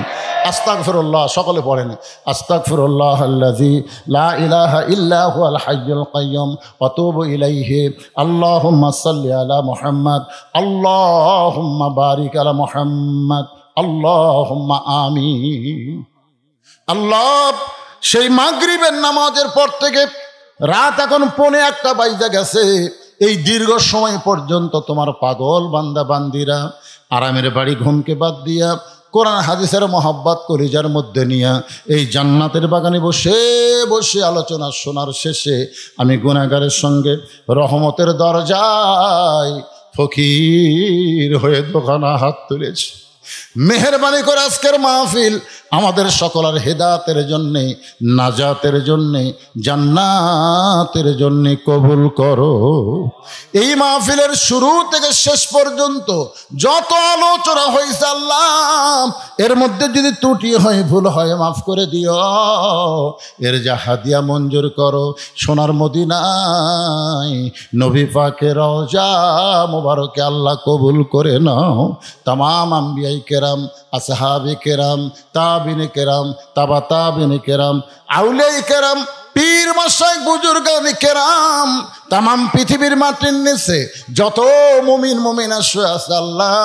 আস্তাগফিরুল্লাহ, সকলে পড়েন আস্তাগফিরুল্লাহ আল্লাযী লা ইলাহা ইল্লা হুয়াল হাইয়ুল কাইয়্যুম ওয়া তুবু ইলাইহি। আল্লাহুম্মা সাল্লি আলা মুহাম্মাদ, আল্লাহুম্মা বারিক আলা মুহাম্মাদ, আল্লাহুম্মা আমিন। আল্লাহ, সেই মাগরিবের নামাজের পর থেকে রাত এখন 1:45 বাজে গেছে। এই দীর্ঘ সময় পর্যন্ত তোমার পাগল বান্দা বান্দিরা আরামের বাড়ি ঘুমকে বাদ দিয়া কোরআন হাদিসের মহব্বত কলিজার মধ্যে নিয়া এই জান্নাতের বাগানে বসে বসে আলোচনা শোনার শেষে আমি গুনাহগারের সঙ্গে রহমতের দরজায় ফকির হয়ে দোকানা হাত তুলেছি। মেহেরবানি করে আজকের মাহফিল আমাদের সকলের হেদায়েতের জন্যে, নাজাতের জন্যে, জান্নাতের জন্যে কবুল করো। এই মাহফিলের শুরু থেকে শেষ পর্যন্ত যত আলোচনা হয়েছে আল্লাহ, এর মধ্যে যদি ত্রুটি হয়, ভুল হয়, মাফ করে দিও। এর যা হাদিয়া মঞ্জুর করো সোনার মদিনায় নবী পাকের রওজা মোবারকে আল্লাহ কবুল করে নাও। তামাম আম্বিয়াই কেরাম, আসহাবে কেরাম, তাবিনে কেরাম, তাবা তাবিনে কেরাম, আউলিয়ায়ে কেরাম, পীর মাশায়েখ বুজুর্গানে কেরাম, তামাম পৃথিবীর মাটির নিচে যত মুমিন মুমিনা শুয়ে আছে আল্লাহ,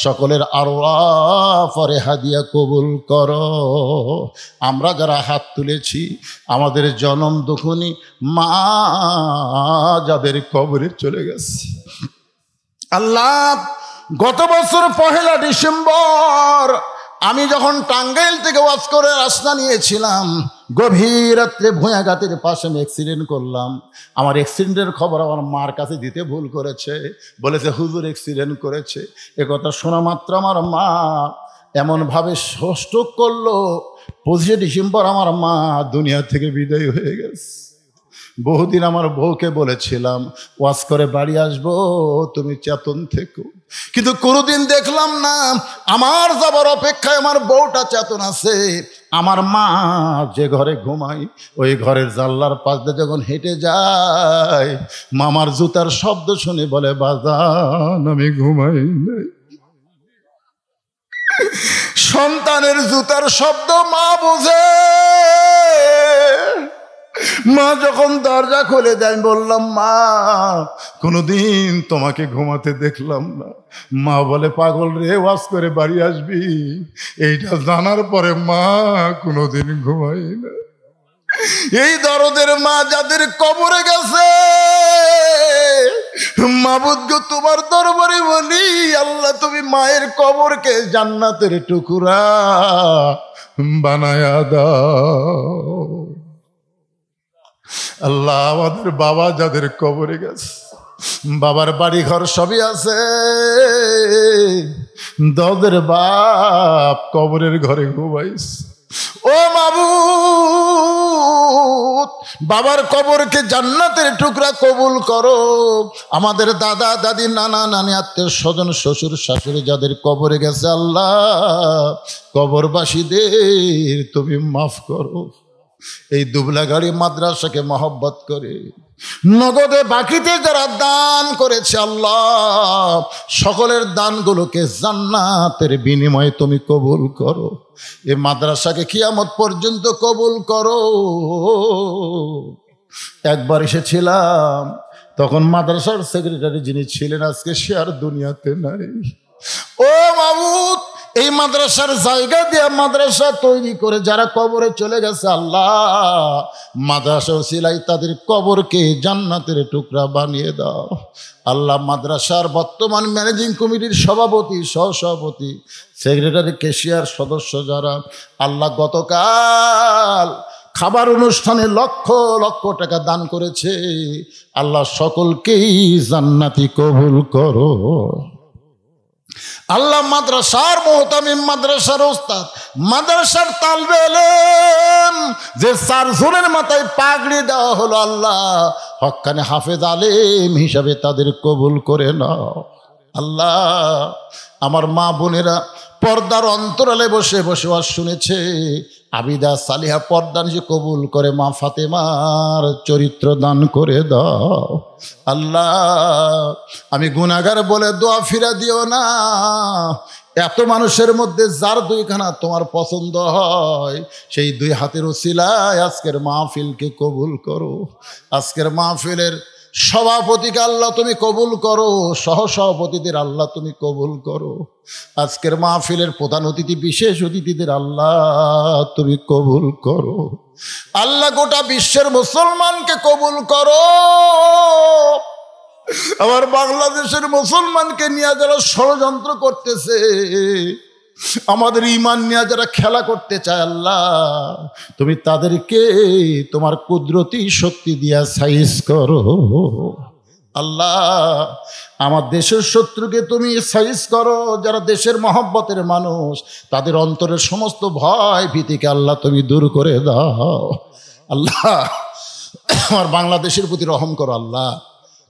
সকলের আরওয়াহ পরে হাদিয়া কবুল করো। আমরা যারা হাত তুলেছি আমাদের জনম দুঃখনী মা যাদের কবরে চলে গেছে আল্লাহ, গত বছর 1 ডিসেম্বর আমি যখন টাঙ্গাইল থেকে ওয়াজ করে রাস্তা নিয়েছিলাম, গভীর রাত্রে ভুঁয়াঘাতের পাশে আমি অ্যাক্সিডেন্ট করলাম। আমার অ্যাক্সিডেন্টের খবর আমার মার কাছে দিতে ভুল করেছে, বলেছে হুজুর অ্যাক্সিডেন্ট করেছে। একথা শোনা মাত্র আমার মা এমনভাবে স্ট্রোক করলো, 25 ডিসেম্বর আমার মা দুনিয়া থেকে বিদায় হয়ে গেছে। বহুদিন আমার বউকে বলেছিলাম ওয়াজ করে বাড়ি আসবো, তুমি চেতন থেকো, কিন্তু কোনোদিন দেখলাম না। আমার যাবার অপেক্ষায় আমার বউটা চেতন আছে। আমার মা যে ঘরে ঘুমাই ওই ঘরের জানলার পাশ দিয়ে যখন হেঁটে যায়, মামার জুতার শব্দ শুনে বলে বাজান আমি ঘুমাই নাই। সন্তানের জুতার শব্দ মা বোঝে। মা যখন দরজা খুলে দেয়, বললাম মা কোনোদিন তোমাকে ঘুমাতে দেখলাম না। মা বলে পাগল রে, ওয়াজ করে বাড়ি আসবি। এইটা জানার পরে মা কোনোদিন ঘুমাই না। এই দরদের মা যাদের কবরে গেছে, মাবুদ গো তোমার দরবারে বলি আল্লাহ তুমি মায়ের কবরকে জান্নাতের টুকরা বানায়া দাও। আল্লাহ আমাদের বাবা যাদের কবরে গেছে, বাবার বাড়ি ঘর সবই আছে, দাদের বাপ কবরের ঘরে ঘুমাইস। ও মাবুদ বাবার কবরকে জান্নাতের টুকরা কবুল করো। আমাদের দাদা দাদি নানা নানি আত্মীয় স্বজন শ্বশুর শাশুড়ি যাদের কবরে গেছে আল্লাহ, কবরবাসীদের তুমি মাফ করো। এই দুবলাগাড়ি মাদ্রাসাকে মহব্বত করে নগদে বাকিতে যারা দান করেছে আল্লাহ, সকলের দানগুলোকে জান্নাতের বিনিময়ে তুমি কবুল করো। এই মাদ্রাসাকে কিয়ামত পর্যন্ত কবুল করো। একবার এসেছিলাম, তখন মাদ্রাসার সেক্রেটারি যিনি ছিলেন আজকে সে আর দুনিয়াতে নাই। ও মাবুদ এই মাদ্রাসার জায়গা দিয়ে মাদ্রাসা তৈরি করে যারা কবরে চলে গেছে আল্লাহ, মাদ্রাসা ওসিলাই তাদের কবরকে জান্নাতের টুকরা বানিয়ে দাও। আল্লাহ মাদ্রাসার বর্তমান ম্যানেজিং কমিটির সভাপতি, সহসভাপতি, সেক্রেটারি, ক্যাশিয়ার সদস্য যারা আল্লাহ গতকাল খাবার অনুষ্ঠানে লক্ষ লক্ষ টাকা দান করেছে আল্লাহ সকলকেই জান্নাতি কবুল করো। আল্লাহ মাদ্রাসার মুহতামিম, মাদ্রাসার ওস্তাদ, মাদ্রাসার তালবে ইলম, যে 4 জনের মাথায় পাগড়ি দেওয়া হলো, আল্লাহ হক্কানে হাফেজ আলেম হিসাবে তাদের কবুল করে নাও। আল্লাহ আমার মা বোনেরা পর্দার অন্তরালে বসে বসে ওয়াজ শুনেছে, আবিদা সালিহা পর্দা নিয়ে কবুল করে, মা ফাতেমার চরিত্র দান করে দাও। আল্লাহ আমি গুনাহগার বলে দোয়া ফিরা দিও না। এত মানুষের মধ্যে যার 2খানা তোমার পছন্দ হয়, সেই 2 হাতের উসিলায় আজকের মাহফিলকে কবুল করো। আজকের মাহফিলের সভাপতিকে আল্লাহ তুমি কবুল করো, সহসভাপতিদের আল্লাহ তুমি কবুল করো। আজকের মাহফিলের প্রধান অতিথি, বিশেষ অতিথিদের আল্লাহ তুমি কবুল করো। আল্লাহ গোটা বিশ্বের মুসলমানকে কবুল করো। আমার বাংলাদেশের মুসলমানকে নিয়ে যারা ষড়যন্ত্র করতেছে, আমাদের ঈমান নিয়ে যারা খেলা করতে চায়, আল্লাহ তুমি তাদেরকে তোমার কুদরতি শক্তি দিয়া সাইজ করো। আল্লাহ আমার দেশের শত্রুকে তুমি সাইজ করো। যারা দেশের মহব্বতের মানুষ, তাদের অন্তরের সমস্ত ভয় ভীতিকে আল্লাহ তুমি দূর করে দাও। আল্লাহ আমার বাংলাদেশের প্রতি রহম করো। আল্লাহ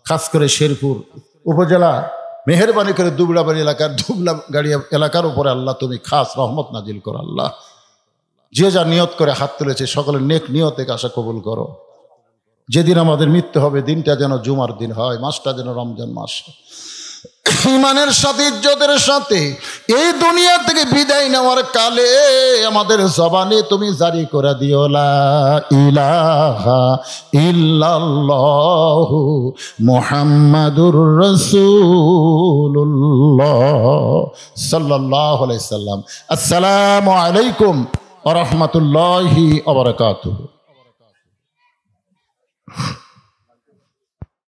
খাস করে শেরপুর উপজেলা, মেহেরবানি করে দুবলাবাড়ি এলাকার, দুবলাগাড়ি এলাকার উপরে আল্লাহ তুমি খাস রহমত নাজিল করো। আল্লাহ যে যা নিয়ত করে হাত তুলেছে, সকলের নেক নিয়তে আশা কবুল করো। যেদিন আমাদের মৃত্যু হবে, দিনটা যেন জুমার দিন হয়, মাসটা যেন রমজান মাস। ঈমানের সাথে, ইজ্জতের সাথে এই দুনিয়া থেকে বিদায় নেওয়ার কালে আমাদের জবানে তুমি জারি করে দিও লা ইলাহা ইল্লাল্লাহু মুহাম্মাদুর রাসূলুল্লাহ সাল্লাল্লাহু আলাইহি সাল্লাম। আসসালামু আলাইকুম ওয়া রাহমাতুল্লাহি ওয়া বারাকাতুহু।